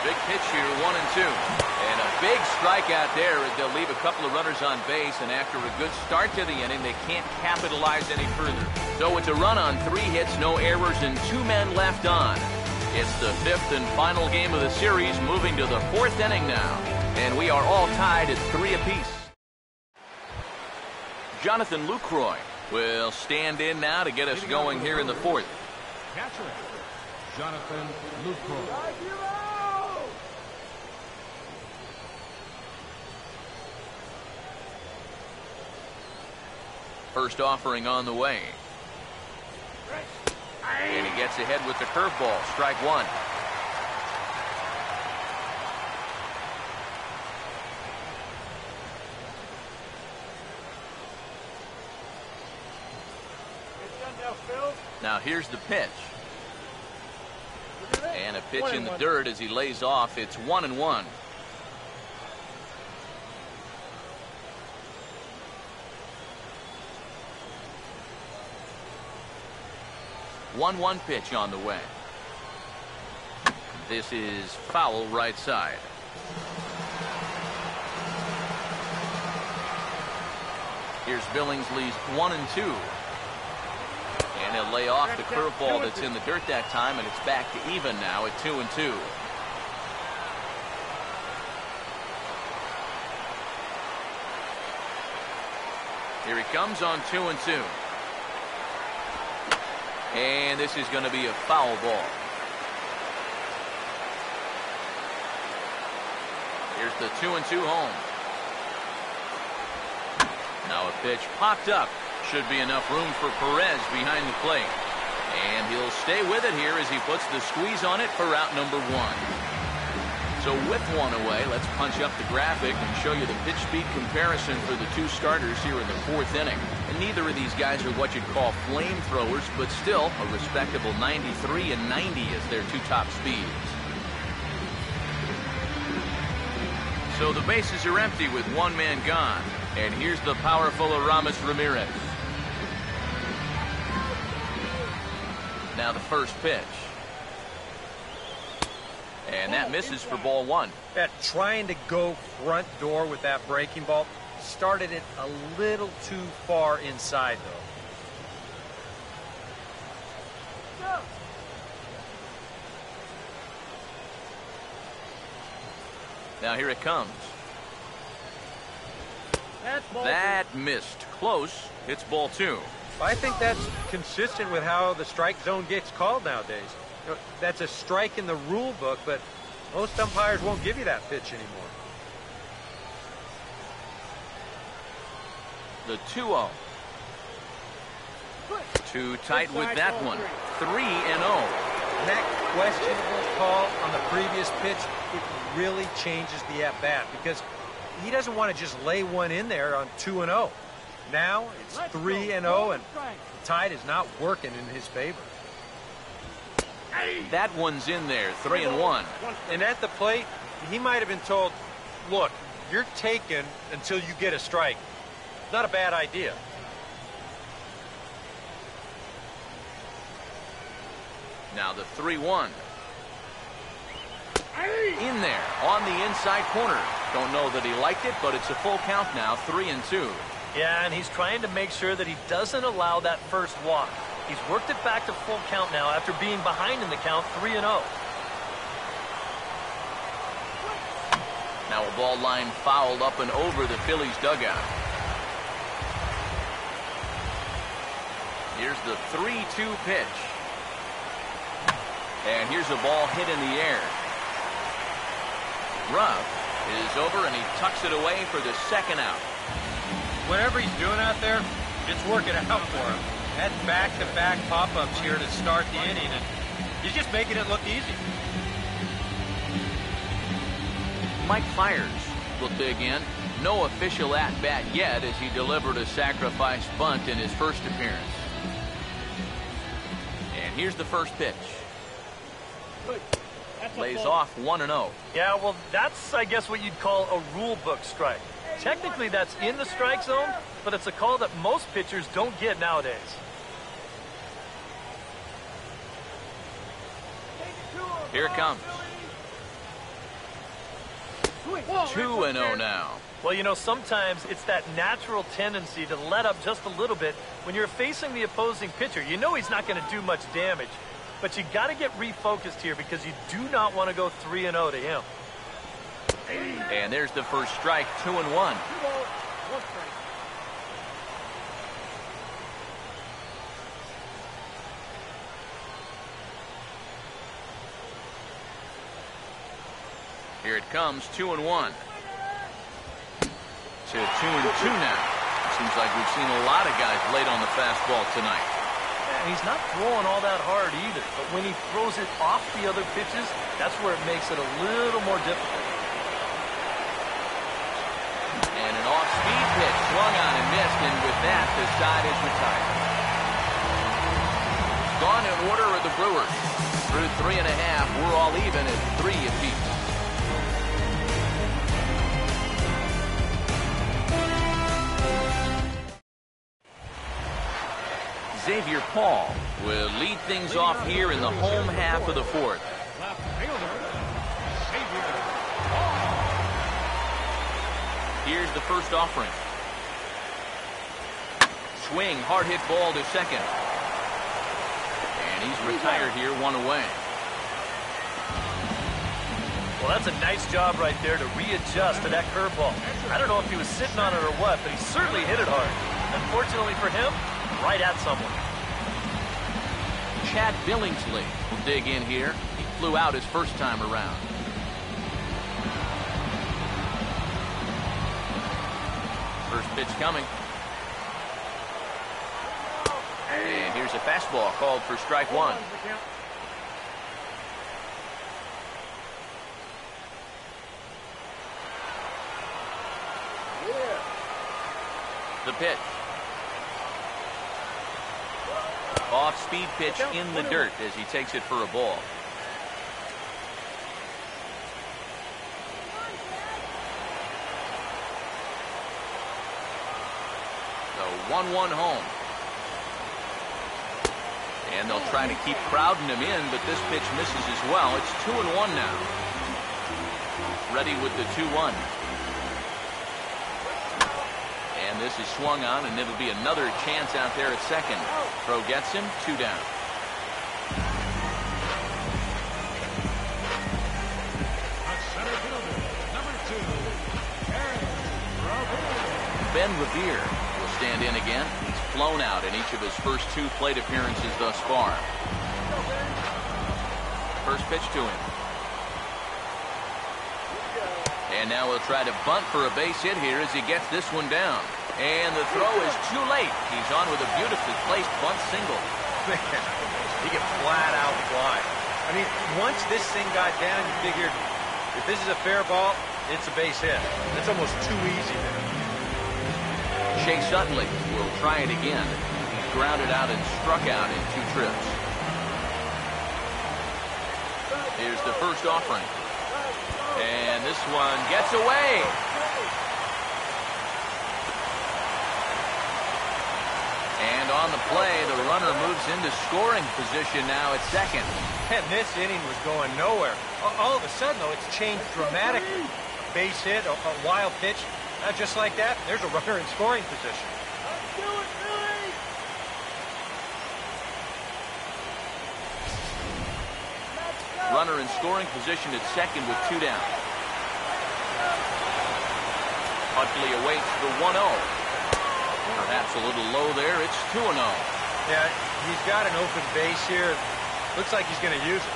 Big pitch here, 1-2. And a big strikeout there as they'll leave a couple of runners on base, and after a good start to the inning, they can't capitalize any further. So it's a run on 3 hits, no errors, and 2 men left on. It's the 5th and final game of the series, moving to the 4th inning now. And we are all tied at 3 apiece. Jonathan Lucroy will stand in now to get us going here in the 4th. Catcher, Jonathan Lucroy. First offering on the way. And he gets ahead with the curveball. Strike one. Now here's the pitch. And a pitch in the dirt as he lays off. It's 1-1. 1-1 pitch on the way. This is foul right side. Here's Billingsley's 1-2. And he'll lay off the curveball that's in the dirt that time, and it's back to even now at 2-2. Here he comes on 2-2. And this is going to be a foul ball. Here's the 2-2 home. Now a pitch popped up. Should be enough room for Perez behind the plate. And he'll stay with it here as he puts the squeeze on it for out number one. So with one away, let's punch up the graphic and show you the pitch speed comparison for the two starters here in the fourth inning. And neither of these guys are what you'd call flamethrowers, but still a respectable 93 and 90 as their two top speeds. So the bases are empty with one man gone. And here's the powerful Aramis Ramirez. Now the first pitch. And that misses for ball one. Yeah, trying to go front door with that breaking ball. Started it a little too far inside, though. Now here it comes. That missed. Close. It's ball two. I think that's consistent with how the strike zone gets called nowadays. You know, that's a strike in the rule book, but most umpires won't give you that pitch anymore. The 2-0. Too tight with that one. 3-0. And that questionable call on the previous pitch, it really changes the at-bat because he doesn't want to just lay one in there on 2-0. Now it's 3-0, and the tide is not working in his favor. That one's in there. 3-1. And at the plate, he might have been told, look, you're taken until you get a strike. Not a bad idea. Now the 3-1. In there on the inside corner. Don't know that he liked it, but it's a full count now. 3-2. Yeah, and he's trying to make sure that he doesn't allow that first walk. He's worked it back to full count now after being behind in the count. 3-0. Now a ball line fouled up and over the Phillies dugout. Here's the 3-2 pitch. And here's a ball hit in the air. Ruff is over, and he tucks it away for the second out. Whatever he's doing out there, it's working out for him. Had back-to-back pop-ups here to start the inning, and he's just making it look easy. Mike Fiers will dig in. No official at-bat yet as he delivered a sacrifice bunt in his first appearance. And here's the first pitch. Lays off 1-0. Yeah, well, that's, I guess, what you'd call a rule book strike. Technically, that's in the strike zone, but it's a call that most pitchers don't get nowadays. Here it comes. 2-0 now. Well, you know, sometimes it's that natural tendency to let up just a little bit when you're facing the opposing pitcher. You know he's not going to do much damage, but you got to get refocused here because you do not want to go 3-0 to him. And there's the first strike. 2-1. Here it comes. 2-1. To 2-2 now. Seems like we've seen a lot of guys late on the fastball tonight. Yeah, he's not throwing all that hard either, but when he throws it off the other pitches, that's where it makes it a little more difficult. And an off-speed pitch swung on and missed, and with that, the side is retired. Gone in order are the Brewers. Through 3.5, we're all even at 3 apiece. Xavier Paul will lead things off here in the home half of the fourth. Left fielder, Xavier Paul. Here's the first offering. Swing, hard hit ball to second. And he's retired here, 1 away. Well, that's a nice job right there to readjust to that curveball. I don't know if he was sitting on it or what, but he certainly hit it hard. Unfortunately for him, right at someone. Chad Billingsley will dig in here. He flew out his first time around. First pitch coming. And here's a fastball called for strike 1. The pitch. Off-speed pitch in the dirt as he takes it for a ball. So 1-1 home. And they'll try to keep crowding him in, but this pitch misses as well. It's 2-1 now. Ready with the 2-1. And this is swung on, and it'll be another chance out there at second. Throw gets him, 2 down. Center fielder, number 2, Ben Revere will stand in again. He's flown out in each of his first 2 plate appearances thus far. First pitch to him. And now he'll try to bunt for a base hit here as he gets this one down. And the throw is too late. He's on with a beautifully placed bunt single. Man, he can flat out fly. I mean, once this thing got down, you figured if this is a fair ball, it's a base hit. It's almost too easy there. Chase Utley will try it again. He's grounded out and struck out in 2 trips. Here's the first offering. And this one gets away. And on the play, the runner moves into scoring position now at second. And this inning was going nowhere. All of a sudden, though, it's changed dramatically. A base hit, a wild pitch. Just like that, there's a runner in scoring position. Runner in scoring position at second with 2 down. Utley awaits the 1-0. Perhaps a little low there. It's 2-0. Yeah, he's got an open base here. Looks like he's going to use it.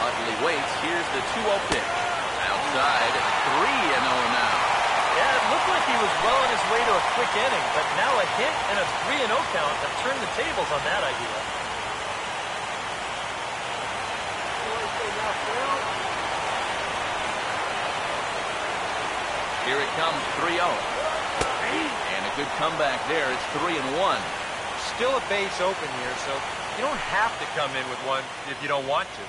Utley waits. Here's the 2-0 pitch. Outside, 3-0 now. Yeah, it looked like he was well on his way to a quick inning, but now a hit and a 3-0 count have turned the tables on that idea. Here it comes, 3-0. And a good comeback there. It's 3-1. Still a base open here, so you don't have to come in with one if you don't want to.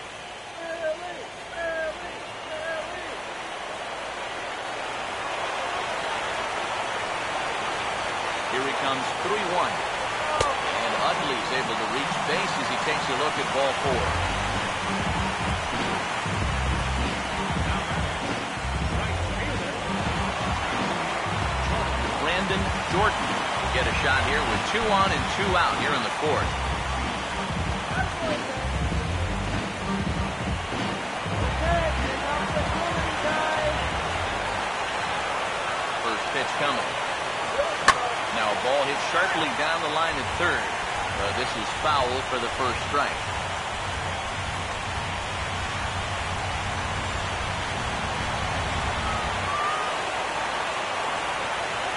Here he comes, 3-1. And Utley's able to reach base as he takes a look at ball 4. Brandon Jordan will get a shot here with 2 on and 2 out here in the 4th. First pitch coming. Now a ball hit sharply down the line at third. This is foul for the first strike.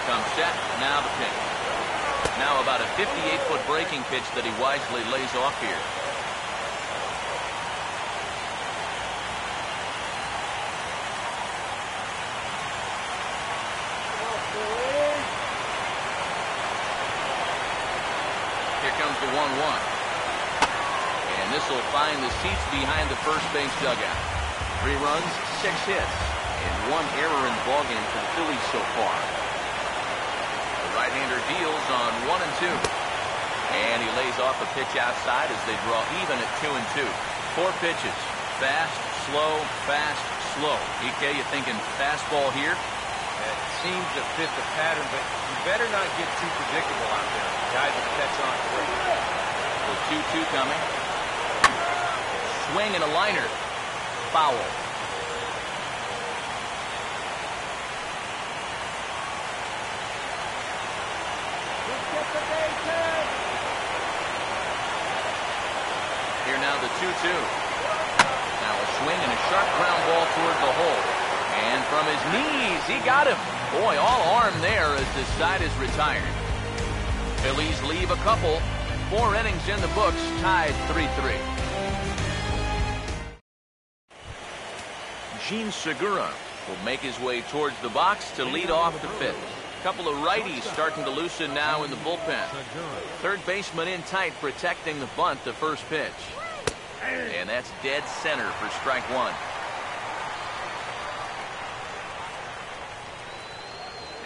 Comes set. Now the pitch. Now about a 58-foot breaking pitch that he wisely lays off here. Here comes the 1-1. And this will find the seats behind the first base dugout. 3 runs, 6 hits, and 1 error in the ballgame for the Phillies so far. The right-hander deals on 1 and 2. And he lays off a pitch outside as they draw even at 2 and 2. 4 pitches. Fast, slow, fast, slow. EK, you thinking fastball here? It seems to fit the pattern, but you better not get too predictable out there. Guys will catch on quick. The 2-2 coming. Swing and a liner. Foul. Here now the 2-2. Now a swing and a sharp ground ball toward the hole. And from his knees, he got him. Boy, all arm there as the side is retired. Phillies leave a couple. 4 innings in the books, tied 3-3. Gene Segura will make his way towards the box to lead off the 5th. Couple of righties starting to loosen now in the bullpen. Third baseman in tight, protecting the bunt, the first pitch. And that's dead center for strike 1.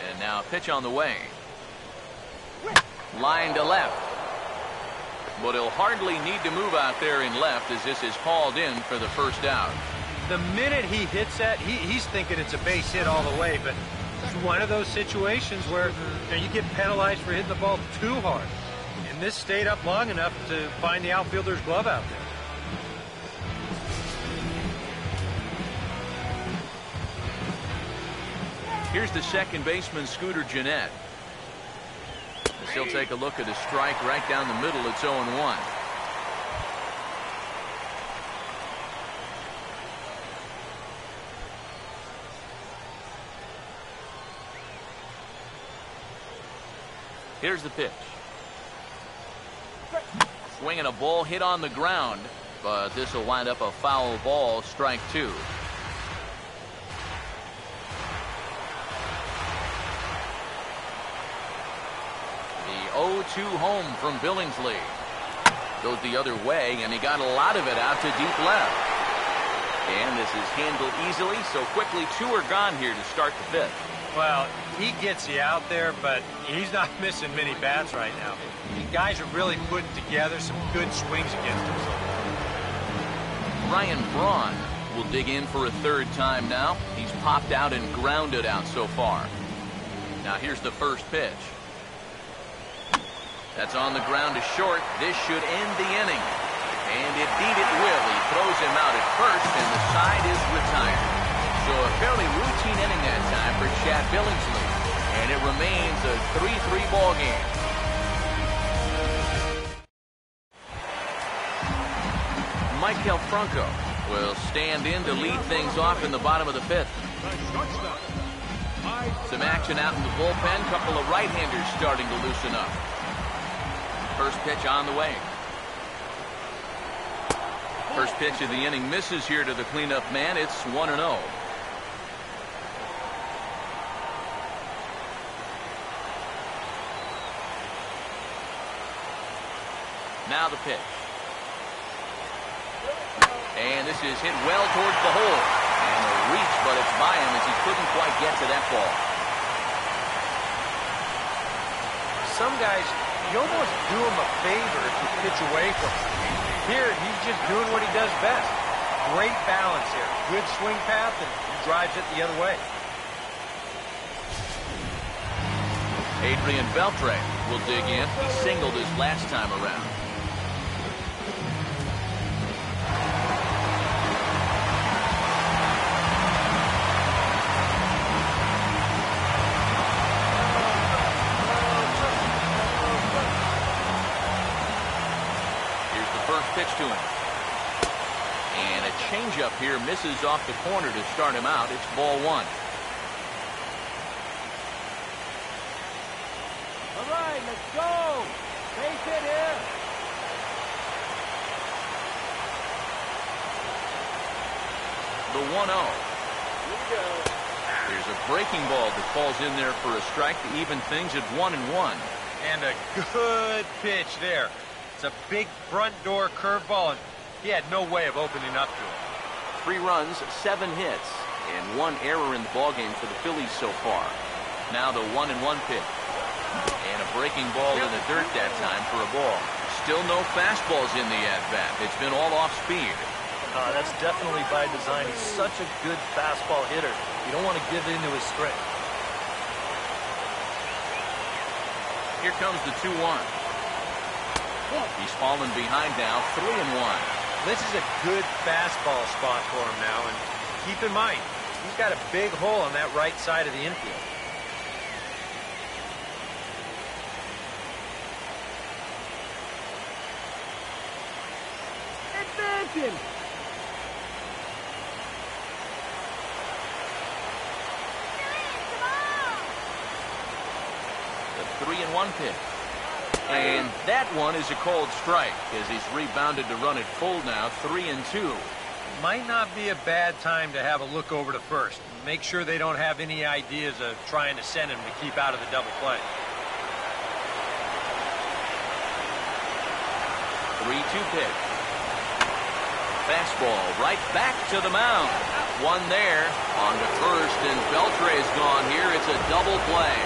And now pitch on the way. Line to left. But he'll hardly need to move out there in left as this is hauled in for the first out. The minute he hits that, he's thinking it's a base hit all the way, but it's one of those situations where you get penalized for hitting the ball too hard. And this stayed up long enough to find the outfielder's glove out there. Here's the second baseman, Scooter Gennett. As he'll take a look at a strike right down the middle. It's 0-1. Here's the pitch. Swinging a ball hit on the ground, but this will wind up a foul ball, strike 2. The 0-2 home from Billingsley. Goes the other way, and he got a lot of it out to deep left. And this is handled easily, so quickly 2 are gone here to start the 5th. Well, he gets you out there, but he's not missing many bats right now. The guys are really putting together some good swings against him so far. Ryan Braun will dig in for a 3rd time now. He's popped out and grounded out so far. Now here's the first pitch. That's on the ground to short. This should end the inning. And indeed it will. He throws him out at first, and the side is retired. So a fairly routine inning that time for Chad Billingsley. And it remains a 3-3 ball game. Maikel Franco will stand in to lead things off in the bottom of the 5th. Some action out in the bullpen. Couple of right-handers starting to loosen up. First pitch on the way. First pitch of the inning misses here to the cleanup man. It's 1-0. Now the pitch. And this is hit well towards the hole. And a reach, but it's by him as he couldn't quite get to that ball. Some guys, you almost do him a favor if you pitch away from him. Here, he's just doing what he does best. Great balance here. Good swing path, and he drives it the other way. Adrian Beltre will dig in. He singled his last time around. pitch to him. And a changeup here misses off the corner to start him out. It's ball one. All right, let's go. Base hit here. The 1-0. There's a breaking ball that falls in there for a strike to even things at 1-1. And a good pitch there. It's a big front door curveball, and he had no way of opening up to it. 3 runs, 7 hits, and 1 error in the ballgame for the Phillies so far. Now the 1-1 pitch. And a breaking ball in the dirt that time for a ball. Still no fastballs in the at-bat. It's been all off speed. That's definitely by design. He's such a good fastball hitter. You don't want to give into his strength. Here comes the 2-1. He's fallen behind now, 3-1. This is a good fastball spot for him now, and keep in mind, he's got a big hole on that right side of the infield. Advancing. The 3-1 pitch. And that one is a cold strike as he's rebounded to run it full now, 3-2. Might not be a bad time to have a look over to first. Make sure they don't have any ideas of trying to send him to keep out of the double play. 3-2 pitch. Fastball right back to the mound. One there on to first, and Beltre's gone here. It's a double play.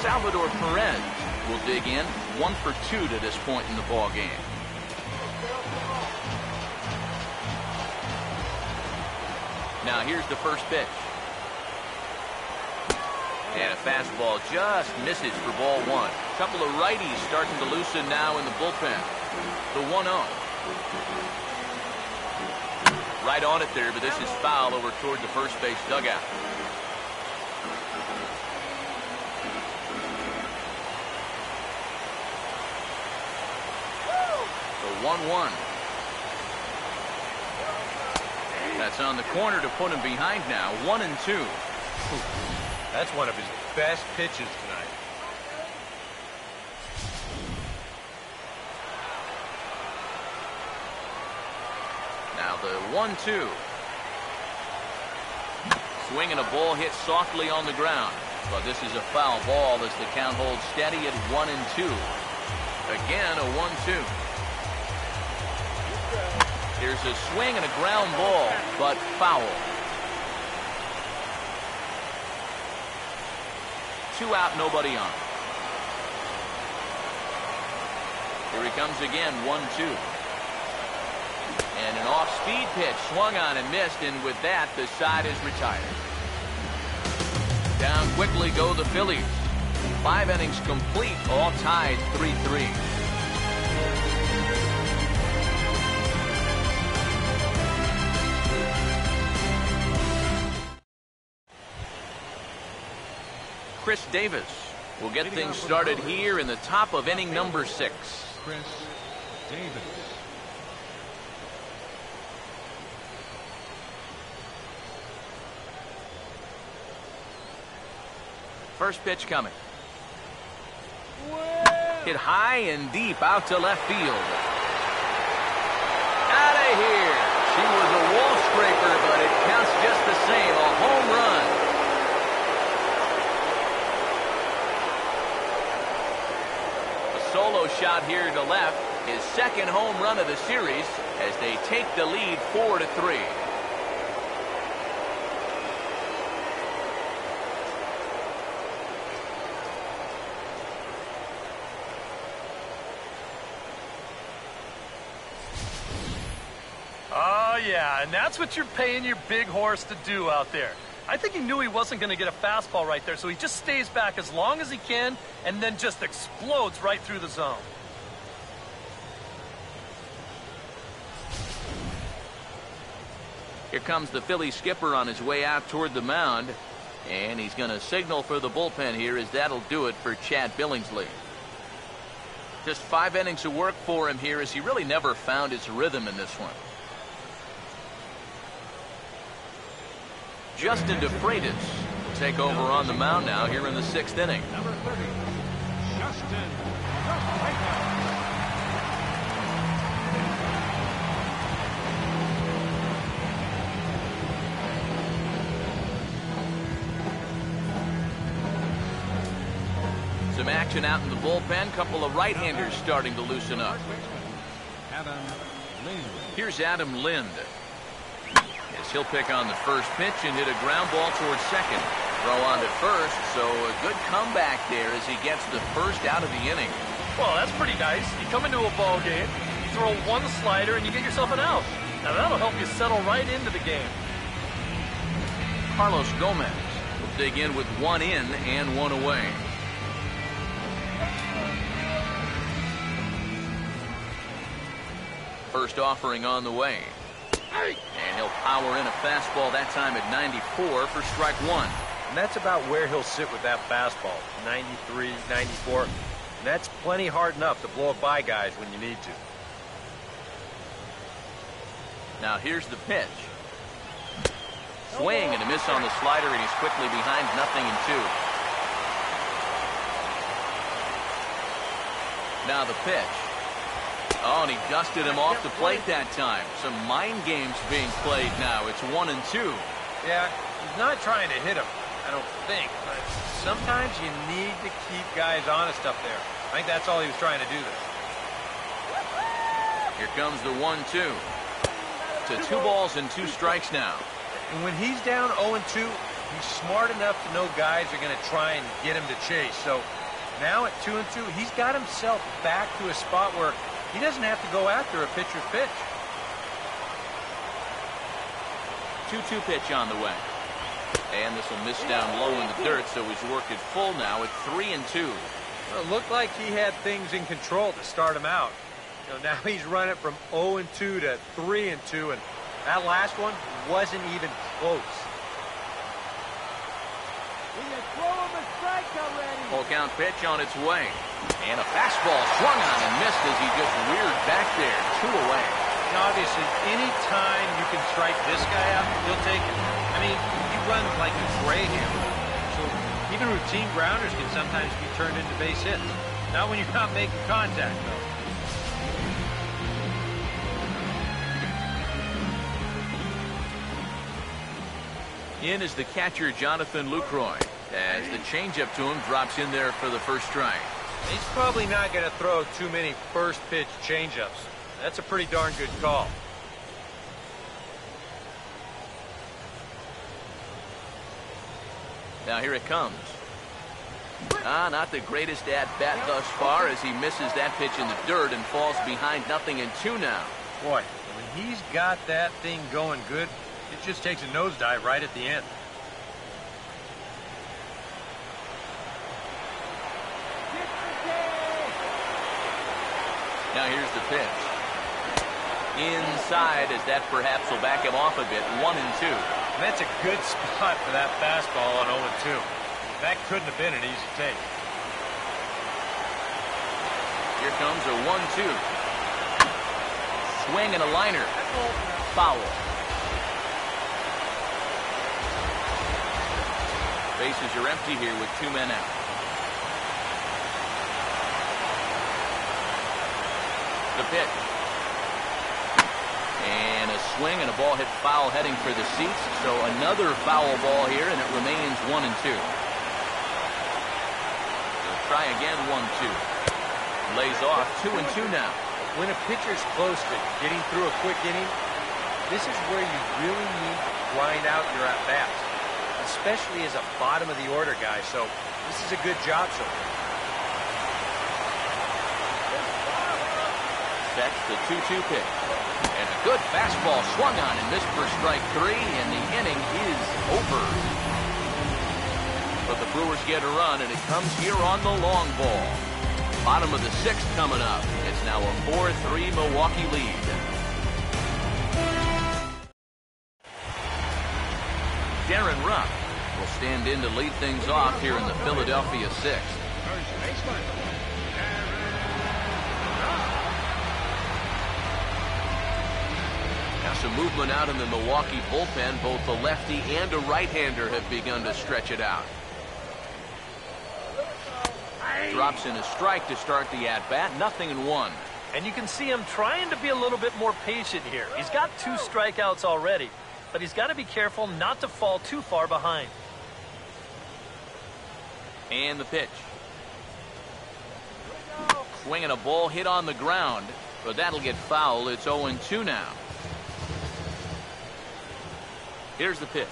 Salvador Perez will dig in, 1 for 2 to this point in the ball game. Now here's the first pitch. And a fastball just misses for ball 1. Couple of righties starting to loosen now in the bullpen. The 1-0. Right on it there, but this is foul over toward the first base dugout. The 1-1. That's on the corner to put him behind now, 1-2. That's one of his best pitches tonight. Now the 1-2. Swinging a ball hit softly on the ground. But this is a foul ball as the count holds steady at 1-2. Again, a 1-2. There's a swing and a ground ball, but foul. 2 out, nobody on. Here he comes again, 1-2. And an off-speed pitch swung on and missed, and with that, the side is retired. Down quickly go the Phillies. 5 innings complete, all tied 3-3. Chris Davis will get things started here in the top of inning number 6. Chris Davis. First pitch coming. Hit high and deep out to left field. Out of here. She was a wall scraper, but it counts just the same. A home run. Solo shot here to left, his second home run of the series as they take the lead 4-3. Oh, yeah, and that's what you're paying your big horse to do out there. I think he knew he wasn't going to get a fastball right there, so he just stays back as long as he can and then just explodes right through the zone. Here comes the Phillies skipper on his way out toward the mound. And he's going to signal for the bullpen here, as that'll do it for Chad Billingsley. Just 5 innings of work for him here, as he really never found his rhythm in this one. Justin DeFreitas will take over on the mound now here in the 6th inning. Number 30, Justin DeFreitas. Some action out in the bullpen. Couple of right-handers starting to loosen up. Adam Lind. Here's Adam Lind. As he'll pick on the first pitch and hit a ground ball towards second. Throw on to first, so a good comeback there as he gets the first out of the inning. Well, that's pretty nice. You come into a ball game, you throw one slider, and you get yourself an out. Now that'll help you settle right into the game. Carlos Gomez will dig in with 1 in and 1 away. First offering on the way. And he'll power in a fastball, that time at 94 for strike 1. And that's about where he'll sit with that fastball. 93, 94. And that's plenty hard enough to blow it by guys when you need to. Now here's the pitch. Swing and a miss on the slider, and he's quickly behind 0-2. Now the pitch. Oh, and he dusted him off the plate that time. Some mind games being played now. It's 1-2. Yeah, he's not trying to hit him, I don't think. But sometimes you need to keep guys honest up there. I think that's all he was trying to do there. Here comes the 1-2. To 2 balls and 2 strikes now. And when he's down 0-2, he's smart enough to know guys are going to try and get him to chase. So now at 2-2, he's got himself back to a spot where he doesn't have to go after a pitcher's pitch. 2-2 pitch on the way. And this will miss down low in the dirt, so he's worked it full now at 3-2. Well, it looked like he had things in control to start him out. You know, now he's running from 0-2 to 3-2, and that last one wasn't even close. Will you throw him a strike already? Full count pitch on its way. And a fastball swung on and missed as he just reared back there. 2 away. And obviously, any time you can strike this guy out, he'll take it. I mean, he runs like a greyhound. So even routine grounders can sometimes be turned into base hits. Not when you're not making contact, though. In is the catcher, Jonathan Lucroy, as the changeup to him drops in there for the first strike. He's probably not going to throw too many first pitch changeups. That's a pretty darn good call. Now here it comes. Not the greatest at-bat thus far, as he misses that pitch in the dirt and falls behind 0-2 now. Boy, when he's got that thing going good, it just takes a nosedive right at the end. Now here's the pitch. Inside, as that perhaps will back him off a bit. 1-2. And that's a good spot for that fastball on 0-2. That couldn't have been an easy take. Here comes a 1-2. Swing and a liner. Foul. Bases are empty here with 2 men out. The pitch. And a swing and a ball hit foul heading for the seats. So another foul ball here, and it remains 1-2. They'll try again, 1-2. Lays off 2-2 now. When a pitcher's close to getting through a quick inning, this is where you really need to grind out your at-bats, especially as a bottom-of-the-order guy. So this is a good job so far. That's the 2-2 pitch. And a good fastball swung on and missed for strike 3, and the inning is over. But the Brewers get a run, and it comes here on the long ball. Bottom of the 6th coming up. It's now a 4-3 Milwaukee lead. will stand in to lead things off here in the Philadelphia sixth. First baseman. Now some movement out in the Milwaukee bullpen. Both a lefty and a right-hander have begun to stretch it out. Drops in a strike to start the at-bat. 0-1. And you can see him trying to be a little bit more patient here. He's got 2 strikeouts already, but he's got to be careful not to fall too far behind. And the pitch. Swinging a ball hit on the ground, but that'll get foul. It's 0-2 now. Here's the pitch.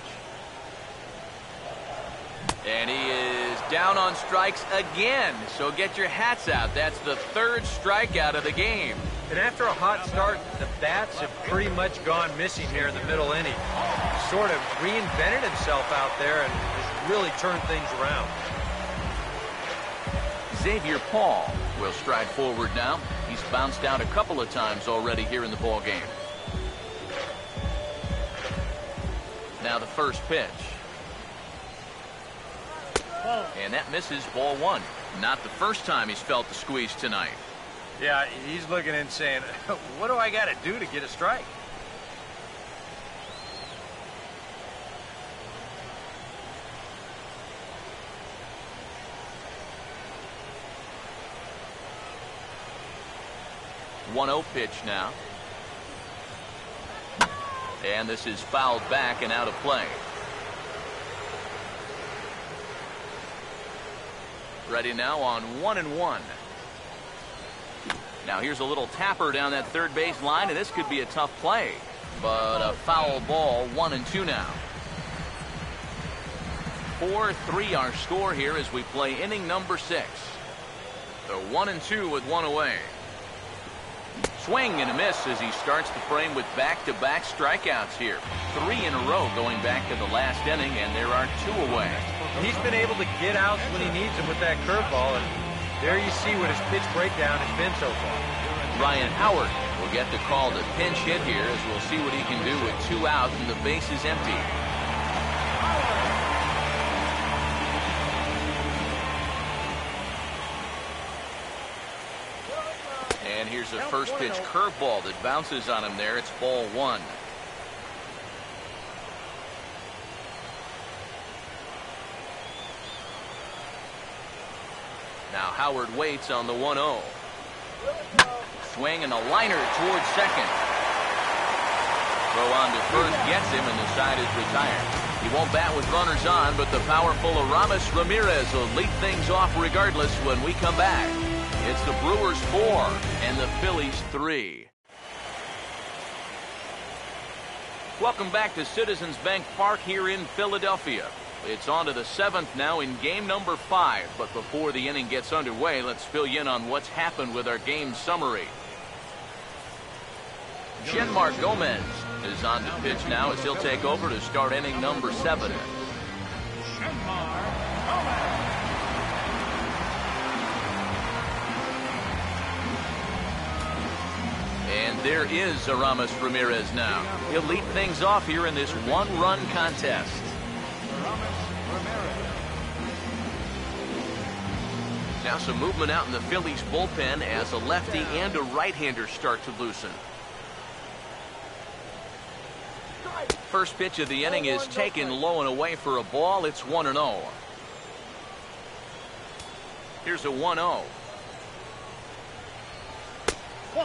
And he is down on strikes again. So get your hats out. That's the 3rd strikeout of the game. And after a hot start, the bats have pretty much gone missing here in the middle inning. He sort of reinvented himself out there and has really turned things around. Xavier Paul will stride forward now. He's bounced out a couple of times already here in the ball game. Now the first pitch. And that misses, ball 1. Not the first time he's felt the squeeze tonight. Yeah, he's looking and saying, what do I got to do to get a strike? One-0 pitch now. And this is fouled back and out of play. Ready now on 1-1. Now here's a little tapper down that third base line, and this could be a tough play. But a foul ball, 1-2 now. 4-3 our score here as we play inning number 6. So 1-2 with 1 away. Swing and a miss as he starts the frame with back-to-back strikeouts here. 3 in a row going back to the last inning, and there are 2 away. He's been able to get outs when he needs them with that curveball, and there you see what his pitch breakdown has been so far. Ryan Howard will get the call to pinch hit here as we'll see what he can do with 2 outs and the base is empty. And here's a first pitch curveball that bounces on him there. It's ball 1. Now Howard waits on the 1-0. Swing and a liner towards second. Throw on to first gets him, and the side is retired. He won't bat with runners on, but the powerful Aramis Ramirez will lead things off regardless when we come back. It's the Brewers 4 and the Phillies 3. Welcome back to Citizens Bank Park here in Philadelphia. It's on to the 7th now in game number 5. But before the inning gets underway, let's fill you in on what's happened with our game summary. Genmar Gomez is on to pitch now as he'll take over to start inning number 7. And there is Aramis Ramirez now. He'll lead things off here in this 1-run contest. Now some movement out in the Phillies bullpen as a lefty and a right-hander start to loosen. First pitch of the inning is taken low and away for a ball. It's 1-0. Here's a 1-0.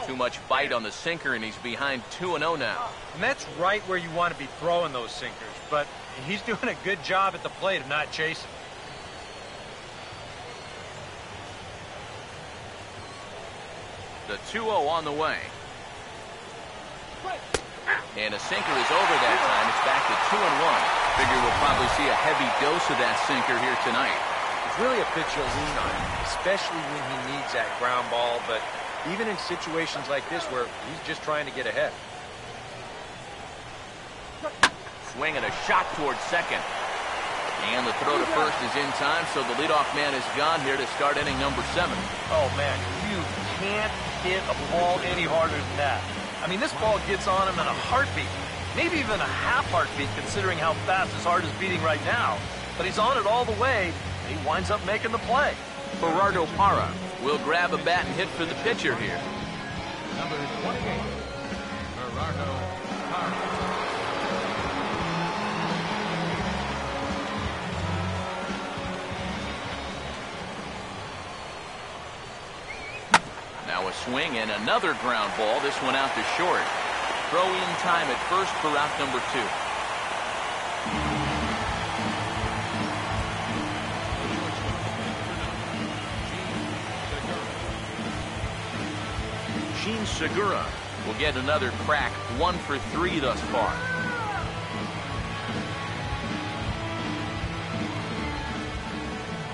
Too much bite on the sinker, and he's behind 2-0 now. And that's right where you want to be throwing those sinkers, but he's doing a good job at the plate of not chasing. The 2-0 on the way. And a sinker is over that time. It's back to 2-1. Figure we'll probably see a heavy dose of that sinker here tonight. It's really a pitch you'll lean on, especially when he needs that ground ball, but even in situations like this where he's just trying to get ahead. Swing and a shot towards second. And the throw to first is in time, so the leadoff man is gone here to start inning number 7. Oh, man, you can't hit a ball any harder than that. I mean, this ball gets on him in a heartbeat, maybe even a half heartbeat considering how fast his heart is beating right now. but he's on it all the way. He winds up making the play. Gerardo Parra will grab a bat and hit for the pitcher here. Number 28, Gerardo Parra. Now a swing and another ground ball. This one out to short. Throw in time at first for out number 2. Gene Segura will get another crack. 1 for 3 thus far.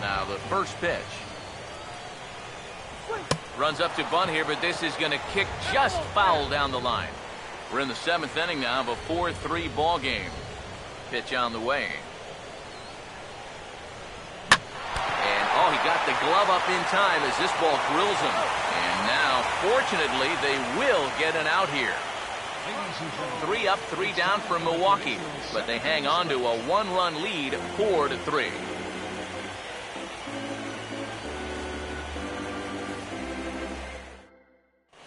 Now the first pitch. Runs up to bunt here, but this is going to kick just foul down the line. We're in the 7th inning now of a 4-3 ball game. Pitch on the way. And oh, he got the glove up in time as this ball drills him. And now, fortunately, they will get an out here. 3 up, 3 down for Milwaukee, but they hang on to a 1-run lead, 4-3.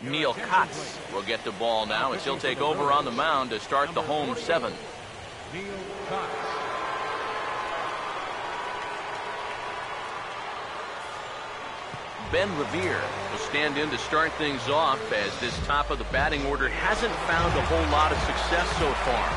Neil Kotz will get the ball now as he'll take over on the mound to start the home 7th. Neil Kotz. Ben Revere will stand in to start things off as this top of the batting order hasn't found a whole lot of success so far.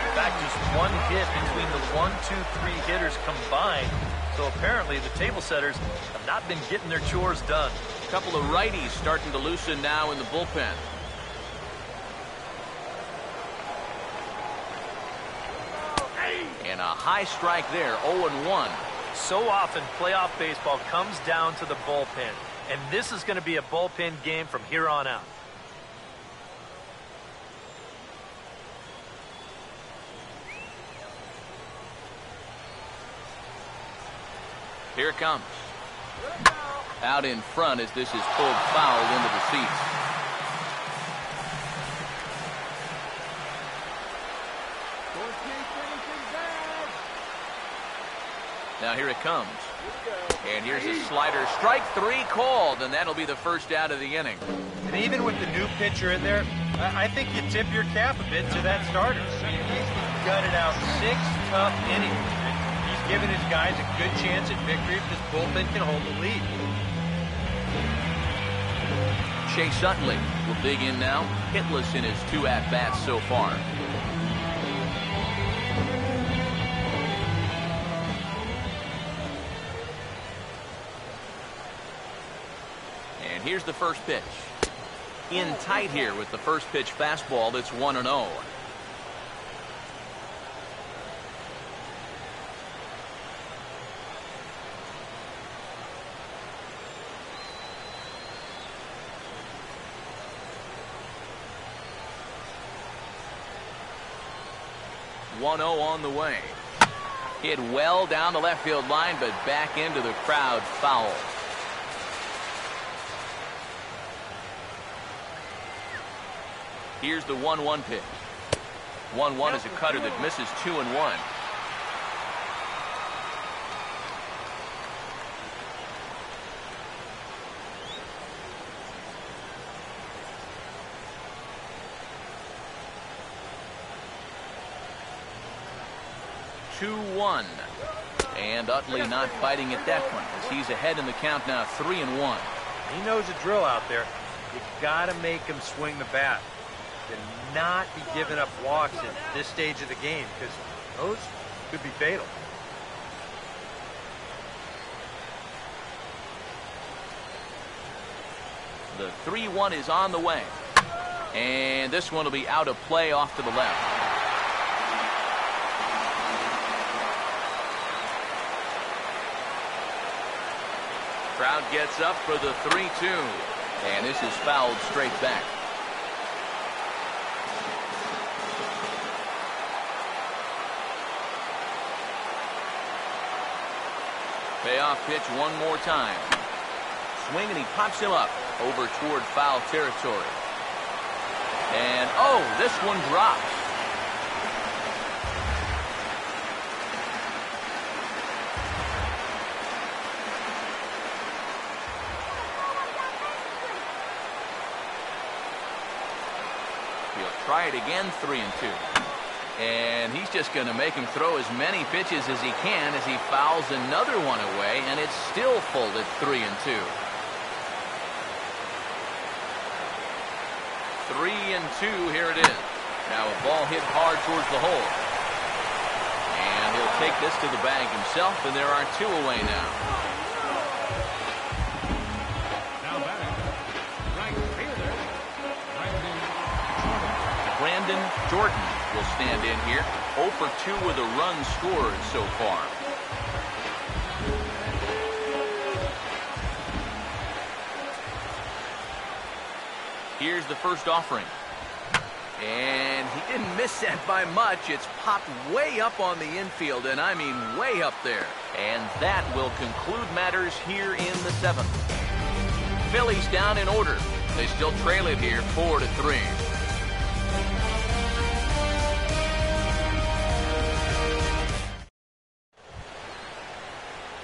In fact, just 1 hit between the 1, 2, 3 hitters combined. So apparently the table setters have not been getting their chores done. A couple of righties starting to loosen now in the bullpen. And a high strike there, 0-1. So often playoff baseball comes down to the bullpen, and this is going to be a bullpen game from here on out. Here it comes. Out in front as this is pulled foul into the seats. Now here it comes. And here's a slider. Strike 3 called, and that'll be the first out of the inning. And even with the new pitcher in there, I think you tip your cap a bit to that starter. He's gutted out 6 tough innings. He's given his guys a good chance at victory if this bullpen can hold the lead. Chase Utley will dig in now. Hitless in his 2 at-bats so far. And here's the first pitch. In tight here with the first pitch fastball that's 1-0. On the way. Hit well down the left field line, but back into the crowd, foul. Here's the 1-1 pitch. 1-1 is a cutter that misses 2-1. And Utley not biting at that one as he's ahead in the count now, 3-1. He knows the drill out there. You got to make him swing the bat. To not be giving up walks at this stage of the game, because those could be fatal. The 3-1 is on the way. And this one will be out of play off to the left. Crowd gets up for the 3-2. And this is fouled straight back. Payoff pitch one more time. Swing and he pops him up over toward foul territory. And oh, this one drops. try it again, 3-2. And he's just going to make him throw as many pitches as he can as he fouls another one away, and it's still full at 3-2. 3-2, here it is. Now a ball hit hard towards the hole. And he'll take this to the bag himself, and there are 2 away now. Now batting, right fielder, Brandon Jordan will stand in here. 0 for 2 with a run scored so far. Here's the first offering. And he didn't miss that by much. It's popped way up on the infield, and I mean way up there. And that will conclude matters here in the 7th. Phillies down in order. They still trail it here 4-3.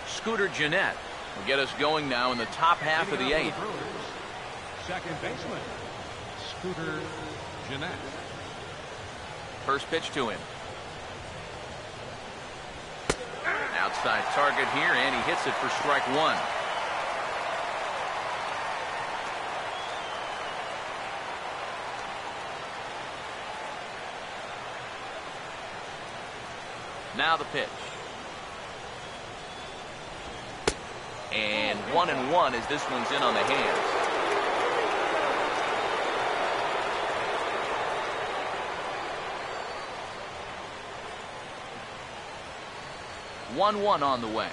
Scooter Gennett will get us going now in the top half of the 8th. second baseman, Scooter Gennett. First pitch to him. Outside target here, and he hits it for strike 1. Now the pitch. And 1-1 as this one's in on the hands. One on the way.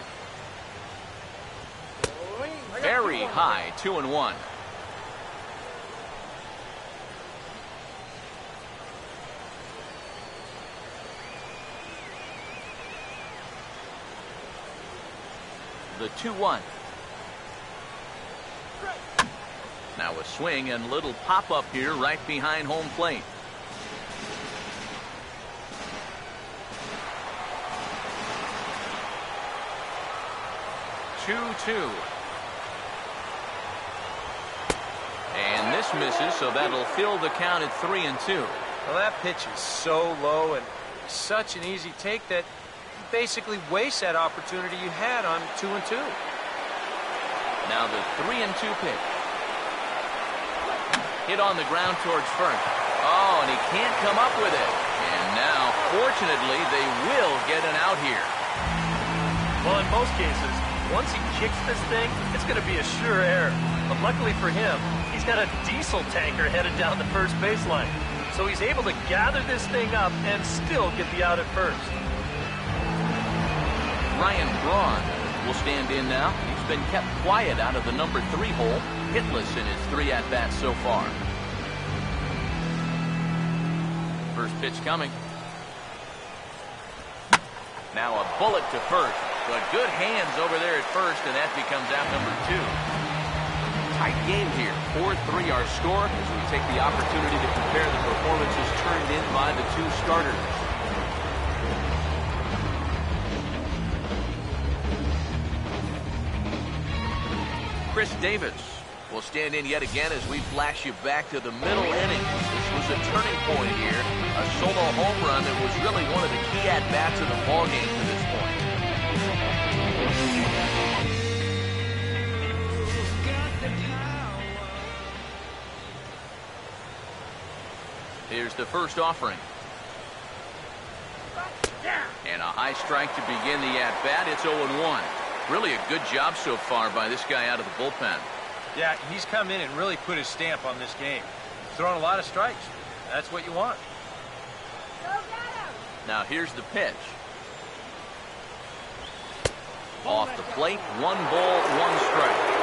Very high, 2-1. The 2-1. Now a swing and little pop up here right behind home plate. And this misses, so that'll fill the count at 3-2. Well, that pitch is so low and such an easy take that you basically waste that opportunity you had on 2-2. Now the 3-2 pitch. Hit on the ground towards first. Oh, and he can't come up with it. And now, fortunately, they will get an out here. Well, in most cases, once he kicks this thing, it's going to be a sure error. But luckily for him, he's got a diesel tanker headed down the first baseline. So he's able to gather this thing up and still get the out at first. Ryan Braun will stand in now. He's been kept quiet out of the number 3 hole, hitless in his 3 at-bats so far. First pitch coming. Now a bullet to first. But good hands over there at first, and that becomes out number 2. Tight game here. 4-3 our score as we take the opportunity to compare the performances turned in by the 2 starters. Chris Davis will stand in yet again as we flash you back to the middle innings. This was a turning point here. A solo home run that was really one of the key at-bats of the ballgame to this point. Here's the first offering. And a high strike to begin the at-bat. It's 0-1. Really a good job so far by this guy out of the bullpen. Yeah, he's come in and really put his stamp on this game. Throwing a lot of strikes. That's what you want. Now here's the pitch. Off the plate, 1 ball, 1 strike.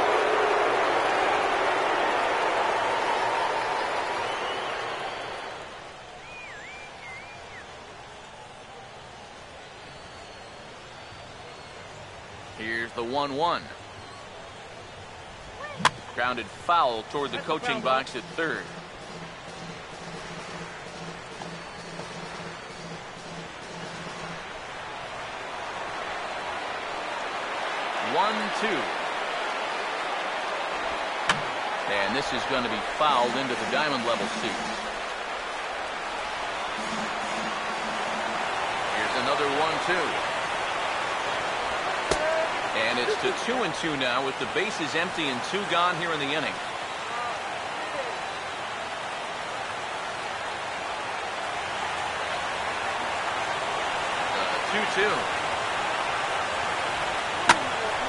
Here's the 1-1. Grounded foul toward the coaching box at third. And this is going to be fouled into the diamond level seats. another 1-2. And it's to 2-2 now with the bases empty and 2 gone here in the inning. 2-2.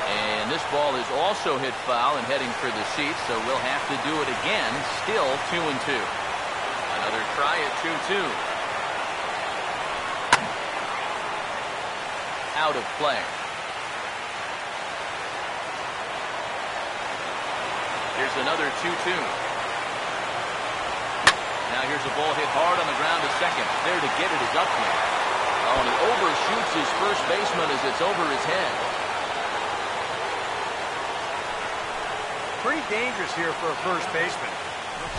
And this ball is also hit foul and heading for the seats, so we'll have to do it again. Still 2-2. Another try at 2-2. Out of play. Here's another 2-2. Now here's a ball hit hard on the ground to second. There to get it is Upton. Oh, and he overshoots his first baseman as it's over his head. Pretty dangerous here for a first baseman.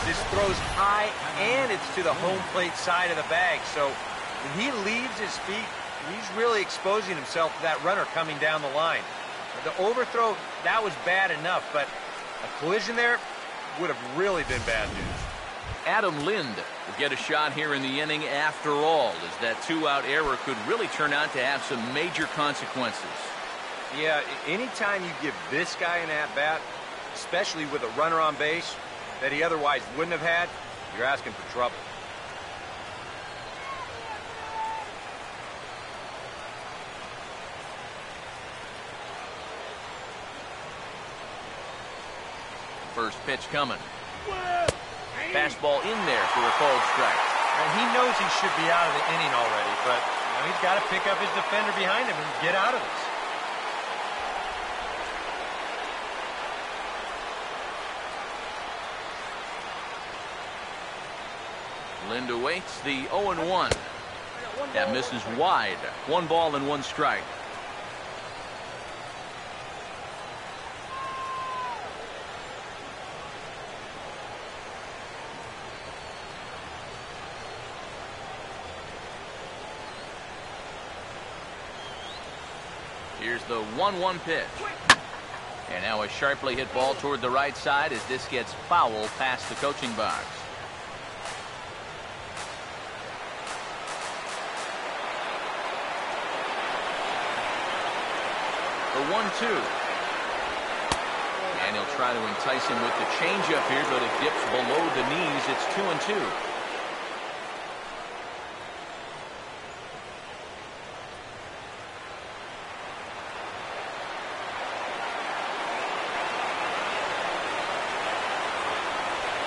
This throws high and it's to the home plate side of the bag. So when he leaves his feet, he's really exposing himself to that runner coming down the line. The overthrow, that was bad enough, but a collision there would have really been bad news. Adam Lind will get a shot here in the inning after all, as that 2-out error could really turn out to have some major consequences. Yeah, anytime you give this guy an at-bat, especially with a runner on base that he otherwise wouldn't have had, you're asking for trouble. First pitch coming. Fastball in there for a called strike. And he knows he should be out of the inning already, but he's got to pick up his defender behind him and get out of this. Lind awaits the 0-1. That misses wide. 1 ball and 1 strike. Here's the 1-1 pitch. And now a sharply hit ball toward the right side as this gets foul past the coaching box. The 1-2. And he'll try to entice him with the changeup here, but it dips below the knees. It's 2-2.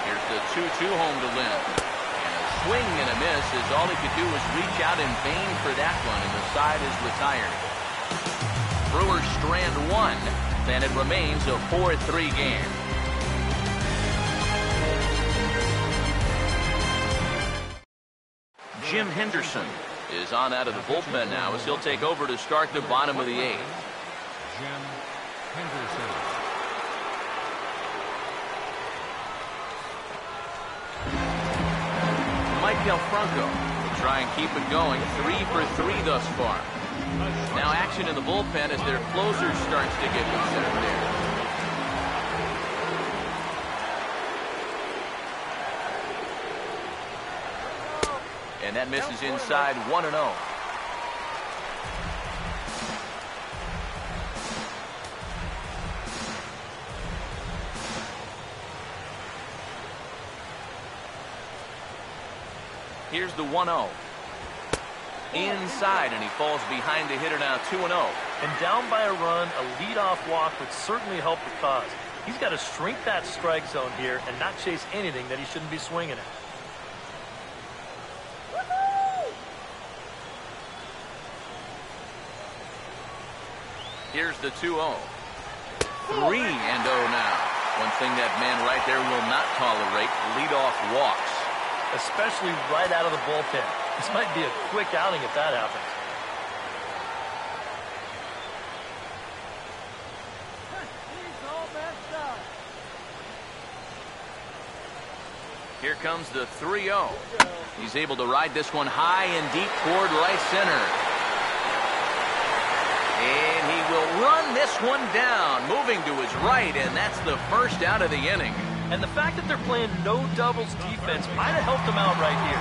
Here's the 2-2 home to Lind. And a swing and a miss as all he could do was reach out in vain for that one, and the side is retired. Brewers strand 1, and it remains a 4-3 game. Jim Henderson is on out of the bullpen now as he'll take over to start the bottom of the 8th. Jim Henderson. Mike Franco will try and keep it going. 3 for 3 thus far. Now action in the bullpen as their closer starts to get concerned there. And that misses inside 1-0. Here's the 1-0. Inside, and he falls behind the hitter now, 2-0. And down by a run, a leadoff walk would certainly help the cause. He's got to shrink that strike zone here and not chase anything that he shouldn't be swinging at. Here's the 2-0. 3-0 now. One thing that man right there will not tolerate, leadoff walks. Especially right out of the bullpen. This might be a quick outing if that happens. He's all messed up. Here comes the 3-0. He's able to ride this one high and deep toward right center. And he will run this one down, moving to his right, and that's the first out of the inning. And the fact that they're playing no doubles defense might have helped him out right here.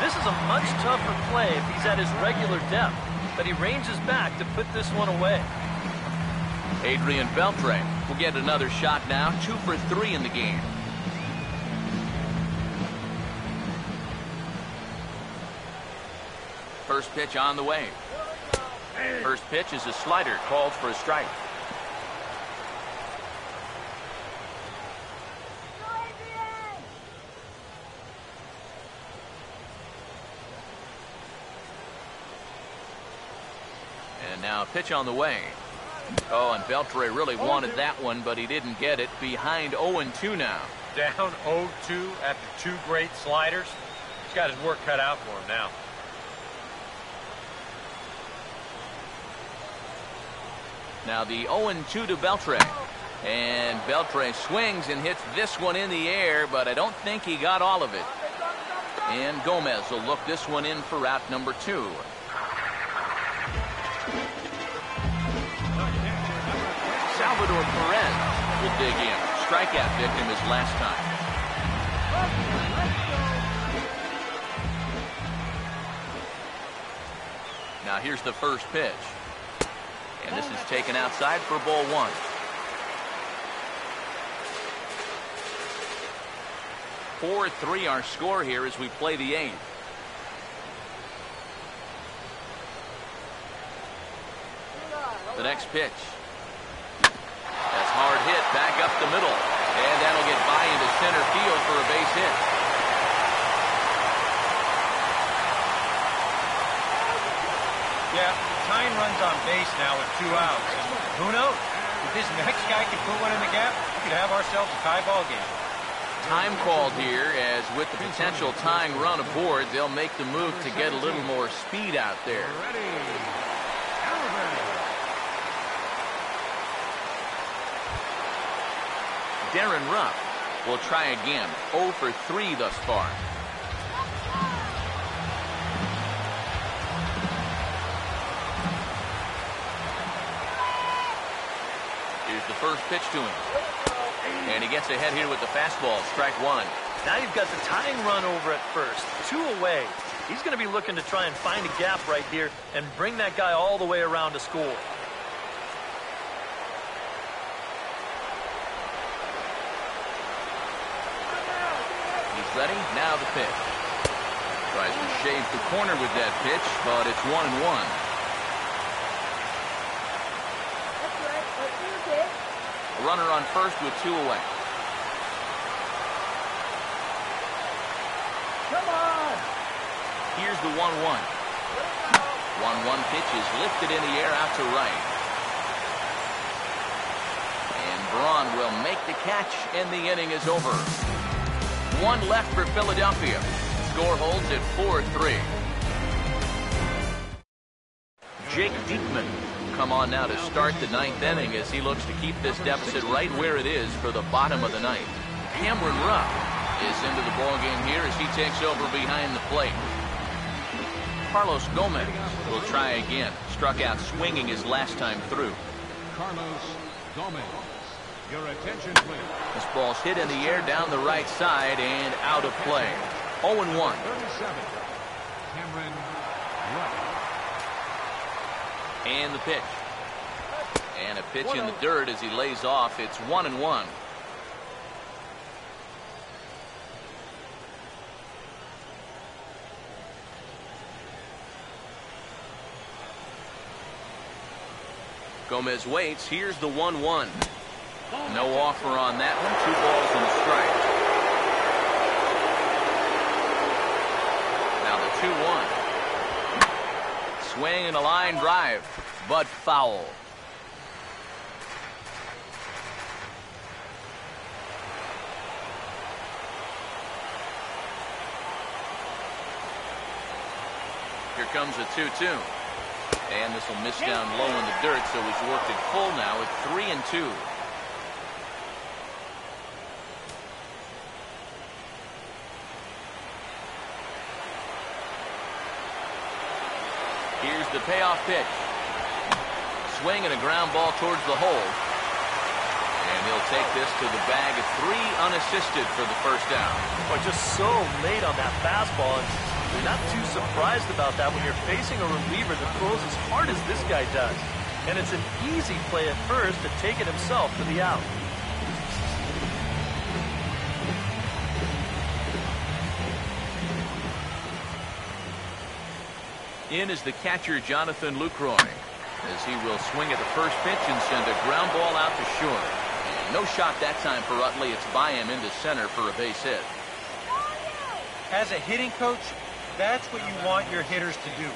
This is a much tougher play if he's at his regular depth. but he ranges back to put this one away. Adrian Beltre will get another shot now, 2 for 3 in the game. First pitch on the way. First pitch is a slider, called for a strike. And now a pitch on the way. Oh, and Beltre really wanted that one, but he didn't get it. Behind 0-2 now. Down 0-2 after 2 great sliders. He's got his work cut out for him now. Now the 0-2 to Beltre. And Beltre swings and hits this one in the air, but I don't think he got all of it. And Gomez will look this one in for out number 2. Salvador Perez will dig in. Strikeout victim his last time. Now here's the first pitch. And this is taken outside for ball 1. (4-3) our score here as we play the 8th. The next pitch. That's hard hit back up the middle. And that'll get by into center field for a base hit. Yeah, tying runs on base now with 2 outs. And who knows? If this next guy can put one in the gap, we could have ourselves a tie ball game. Time called here, as with the potential tying run aboard, they'll make the move to get a little more speed out there. Darren Rupp will try again. 0 for 3 thus far. Here's the first pitch to him. And he gets ahead here with the fastball. Strike 1. Now you've got the tying run over at first. 2 away. He's going to be looking to try and find a gap right here and bring that guy all the way around to score. Ready? Now the pitch. Tries to shave the corner with that pitch, but it's 1-1. A runner on first with 2 away. Come on! Here's the 1-1. 1-1 pitch is lifted in the air out to right. And Braun will make the catch, and the inning is over. 1 left for Philadelphia. Score holds at 4-3. Jake Diekman will come on now to start the 9th inning as he looks to keep this deficit right where it is for the bottom of the 9th. Cameron Rupp is into the ballgame here as he takes over behind the plate. Carlos Gomez will try again. Struck out swinging his last time through. Carlos Gomez. Your attention, please. This ball's hit in the air down the right side and out of play. 0-1. 37. Cameron Rupp. And the pitch. And a pitch in the dirt as he lays off. It's 1-1. Gomez waits. Here's the 1-1. No offer on that one. 2 balls and a strike. Now the 2-1. Swing and a line drive, but foul. Here comes a 2-2. And this will miss down low in the dirt, so he's worked it full now at 3-2. Here's the payoff pitch. Swing and a ground ball towards the hole. And he'll take this to the bag of 3 unassisted for the first down. But just so late on that fastball. And You're not too surprised about that when you're facing a reliever that throws as hard as this guy does. And it's an easy play at first to take it himself for the out. In is the catcher, Jonathan Lucroy, as he will swing at the first pitch and send a ground ball out to short. And no shot that time for Utley. It's by him into center for a base hit. As a hitting coach, that's what you want your hitters to do.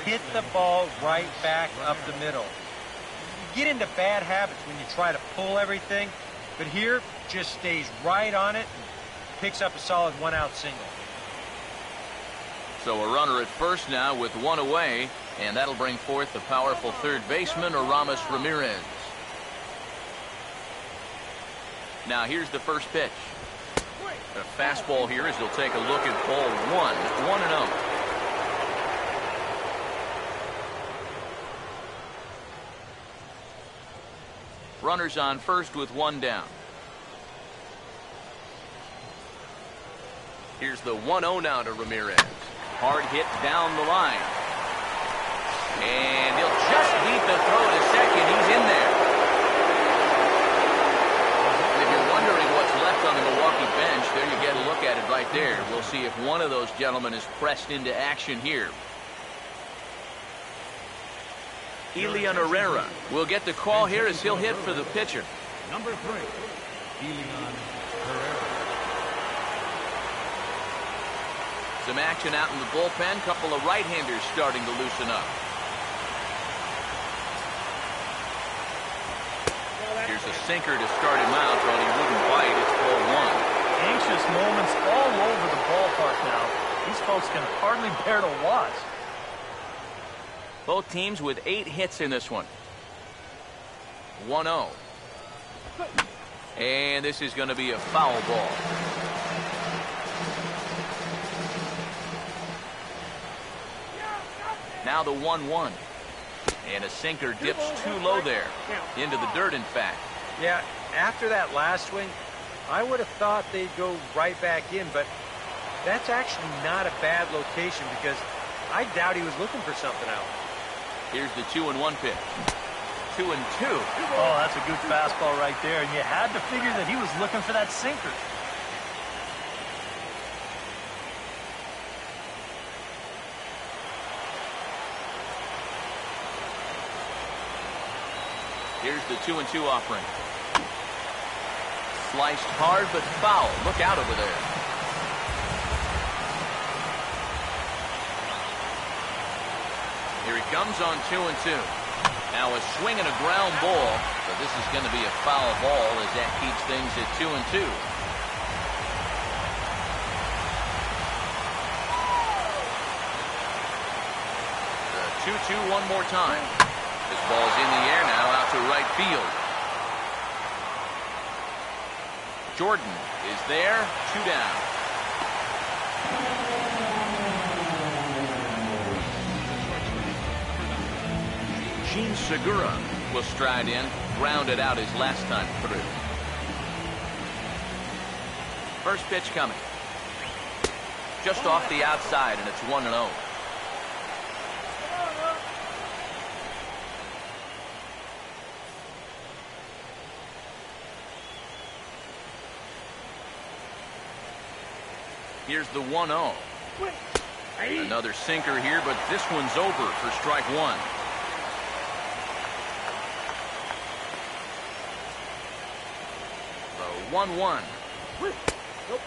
Hit the ball right back up the middle. You get into bad habits when you try to pull everything, but here, just stays right on it and picks up a solid one-out single. So a runner at first now with one away, and that'll bring forth the powerful third baseman, Aramis Ramirez. Now here's the first pitch. A fastball here as he'll take a look at ball one. 1-0. Runners on first with one down. Here's the 1-0 now to Ramirez. Hard hit down the line. And he'll just beat the throw to second. He's in there. And if you're wondering what's left on the Milwaukee bench, there you get a look at it right there. We'll see if one of those gentlemen is pressed into action here. Elian Herrera will get the call here as he'll hit for the pitcher. Number 3, Elian Herrera. Some action out in the bullpen. Couple of right-handers starting to loosen up. Here's a sinker to start him out, but he wouldn't bite. It's ball one. Anxious moments all over the ballpark now. These folks can hardly bear to watch. Both teams with 8 hits in this one. 1-0. And this is going to be a foul ball. Now the 1-1. And a sinker dips too low there. Into the dirt, in fact. Yeah, after that last swing, I would have thought they'd go right back in, but that's actually not a bad location because I doubt he was looking for something out. Here's the 2-1 pitch. 2-2. Oh, that's a good fastball right there, and you had to figure that he was looking for that sinker. Here's the 2-2 offering. Sliced hard, but foul. Look out over there. Here he comes on 2-2. Now a swing and a ground ball, but this is going to be a foul ball as that keeps things at 2-2. The 2-2 one more time. This ball's in the air now out to right field. Jordan is there, 2 down. Gene Segura will stride in, grounded out his last time through. First pitch coming. Just off the outside, and it's 1-0. Here's the 1-0. Another sinker here, but this one's over for strike one. The 1-1.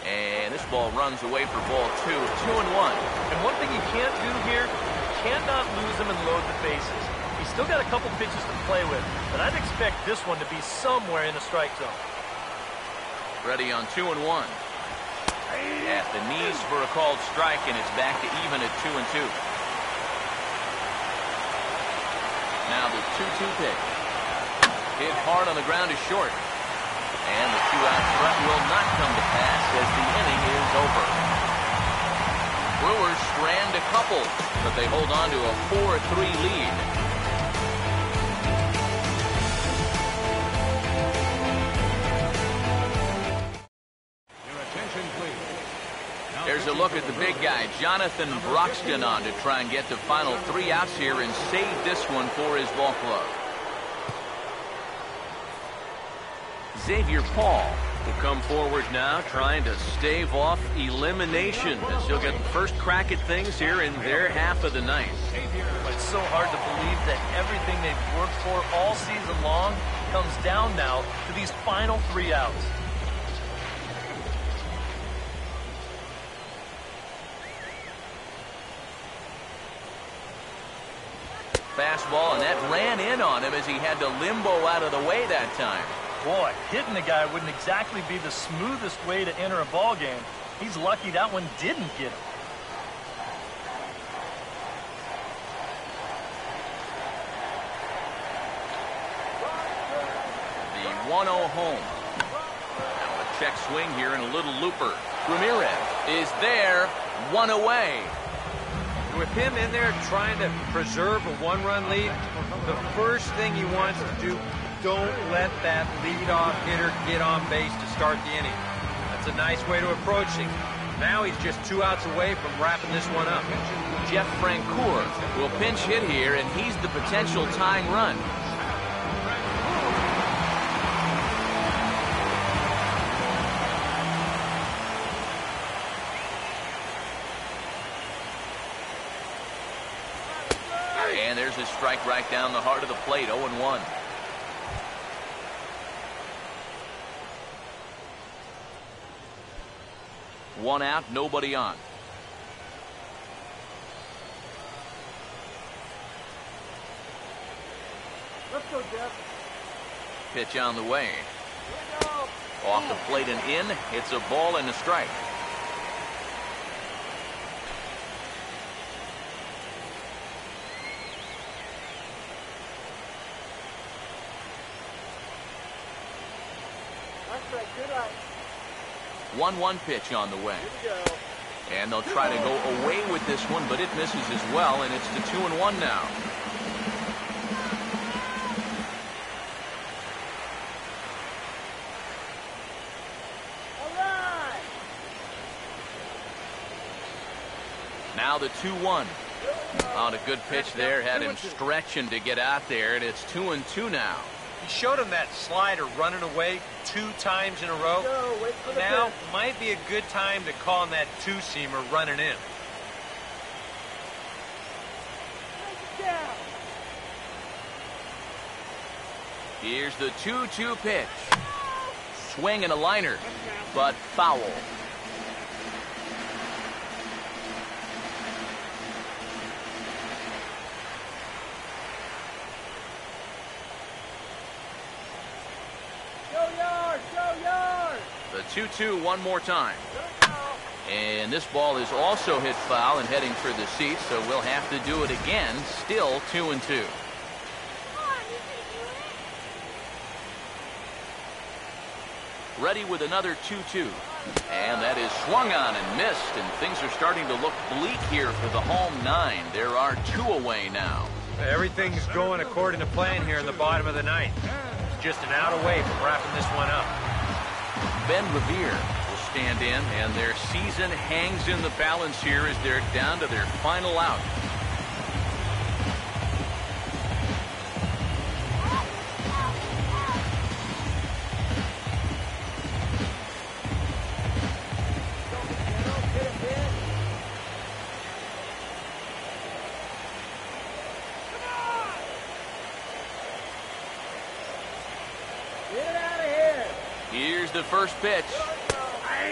And this ball runs away for ball two. 2-1. And one thing you can't do here, you cannot lose him and load the bases. He's still got a couple pitches to play with, but I'd expect this one to be somewhere in the strike zone. Ready on 2-1. At the knees for a called strike, and it's back to even at 2-2. Now the 2-2 pitch. Hit hard on the ground is short. And the 2-out threat will not come to pass as the inning is over. Brewers strand a couple, but they hold on to a 4-3 lead. There's a look at the big guy, Jonathan Broxton, on to try and get the final 3 outs here and save this one for his ball club. Xavier Paul will come forward now, trying to stave off elimination as he'll get the first crack at things here in their half of the ninth. It's so hard to believe that everything they've worked for all season long comes down now to these final 3 outs. Fastball, and that ran in on him as he had to limbo out of the way that time. Boy, hitting the guy wouldn't exactly be the smoothest way to enter a ball game. He's lucky that one didn't get him. The 1-0 home. Now a check swing here and a little looper. Ramirez is there, 1 away. With him in there trying to preserve a 1-run lead, the first thing he wants to do, don't let that leadoff hitter get on base to start the inning. That's a nice way to approach things. Now he's just 2 outs away from wrapping this one up. Jeff Francoeur will pinch hit here, and he's the potential tying run. And there's his strike right down the heart of the plate, 0-1. One out, nobody on. Let's go, Jeff. Pitch on the way. Off the plate and in. It's a ball and a strike. That's right, good eye. 1-1 pitch on the way. Here we go. And they'll try to go away with this one, but it misses as well, and it's the 2-1 now. All right. Now the 2-1. On a good pitch there, had him stretching to get out there, and it's 2-2 now. He showed him that slider running away 2 times in a row. Go, wait for the Now pitch. might be a good time to call him that 2-seamer running in. Take it down. Here's the 2-2 pitch. Swing and a liner, but foul. Go yard, go yard. The 2-2 one more time. Here we go. And this ball is also hit foul and heading for the seats, so we'll have to do it again. Still 2-2. Ready with another 2-2. And that is swung on and missed, and things are starting to look bleak here for the home 9. There are 2 away now. Everything's going according to plan here in the bottom of the 9th. Just an out away from wrapping this one up. Ben Revere will stand in, and their season hangs in the balance here as they're down to their final out. Get it out of here. Here's the first pitch.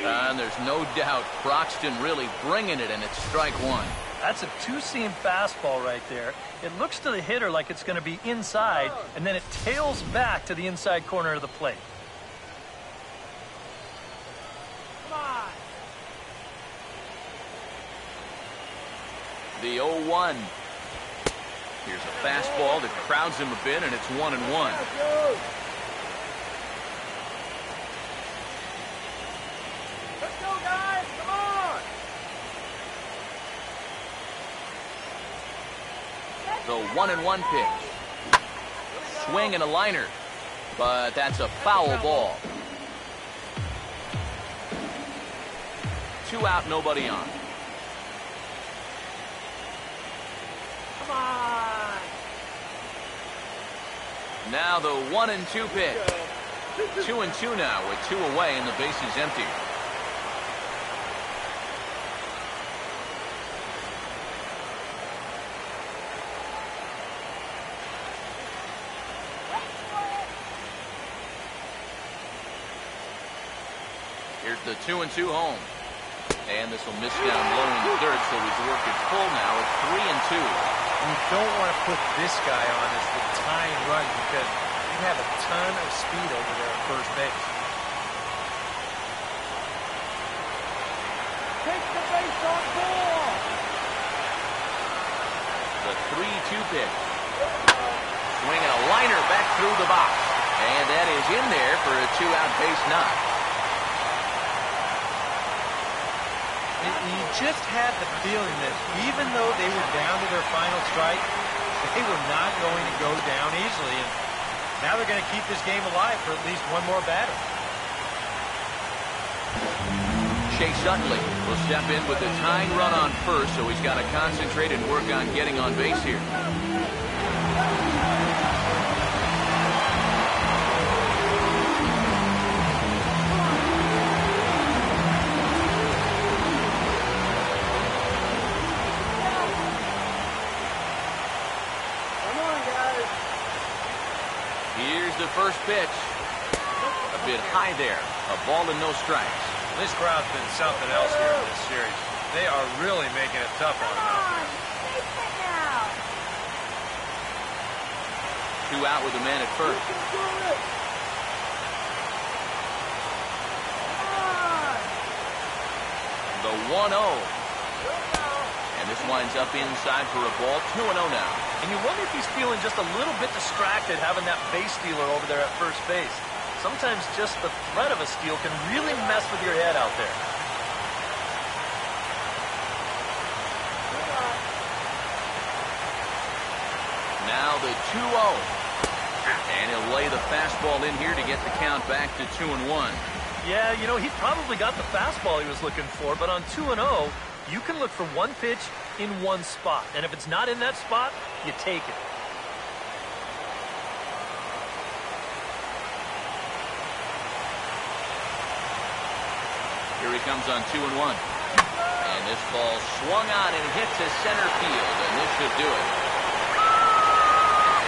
And there's no doubt Broxton really bringing it, and it's strike 1. That's a 2-seam fastball right there. It looks to the hitter like it's going to be inside, and then it tails back to the inside corner of the plate. Come on. The 0-1. Here's a fastball that crowds him a bit, and it's 1-1. Let's go. Let's go, guys. Come on. The 1-1 pitch. Swing and a liner. But that's a foul ball. 2 out, nobody on. Come on. Now the 1-2 pitch. 2-2 now with 2 away and the bases empty. Here's the 2-2 home. And this will miss down low in the dirt, so he's working full now at 3-2. You don't want to put this guy on as the tying run because you have a ton of speed over there at first base. Take the base on ball. The 3-2 pitch. Swinging a liner back through the box. And that is in there for a 2-out base knock. You just had the feeling that even though they were down to their final strike, they were not going to go down easily. And now they're going to keep this game alive for at least one more batter. Chase Utley will step in with the tying run on first, so he's got to concentrate and work on getting on base here. Here's the first pitch. A bit high there. A ball and no strikes. This crowd's been something else here in this series. They are really making it tough on them. Come on. Take it now. 2 out with a man at first. You can do it. Come on. The 1-0. And this winds up inside for a ball. 2-0 now. And you wonder if he's feeling just a little bit distracted having that base stealer over there at first base. Sometimes just the threat of a steal can really mess with your head out there. Now the 2-0. And he'll lay the fastball in here to get the count back to 2-1. Yeah, you know, he probably got the fastball he was looking for, but on 2-0, you can look for one pitch in one spot. And if it's not in that spot, you take it. Here he comes on 2-1. And this ball swung on and hit to center field, and this should do it.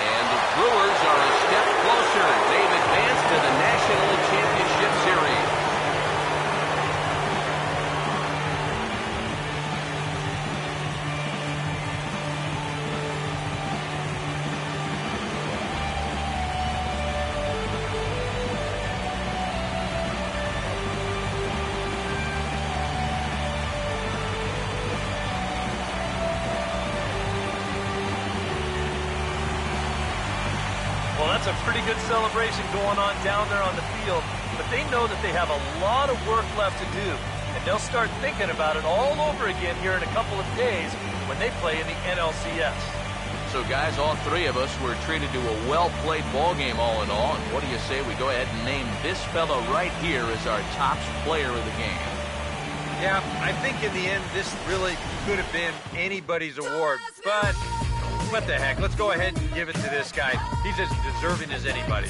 And the Brewers are a step closer. They've advanced to the National League Championship Series. Well, that's a pretty good celebration going on down there on the field, but they know that they have a lot of work left to do, and they'll start thinking about it all over again here in a couple of days when they play in the NLCS. So, guys, all 3 of us were treated to a well-played ball game all in all, and what do you say we go ahead and name this fella right here as our top player of the game? Yeah, I think in the end, this really could have been anybody's award, but what the heck? Let's go ahead and give it to this guy. He's as deserving as anybody.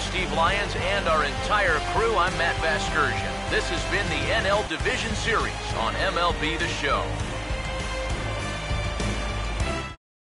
Steve Lyons and our entire crew, I'm Matt Vasgersian. This has been the NL Division Series on MLB The Show.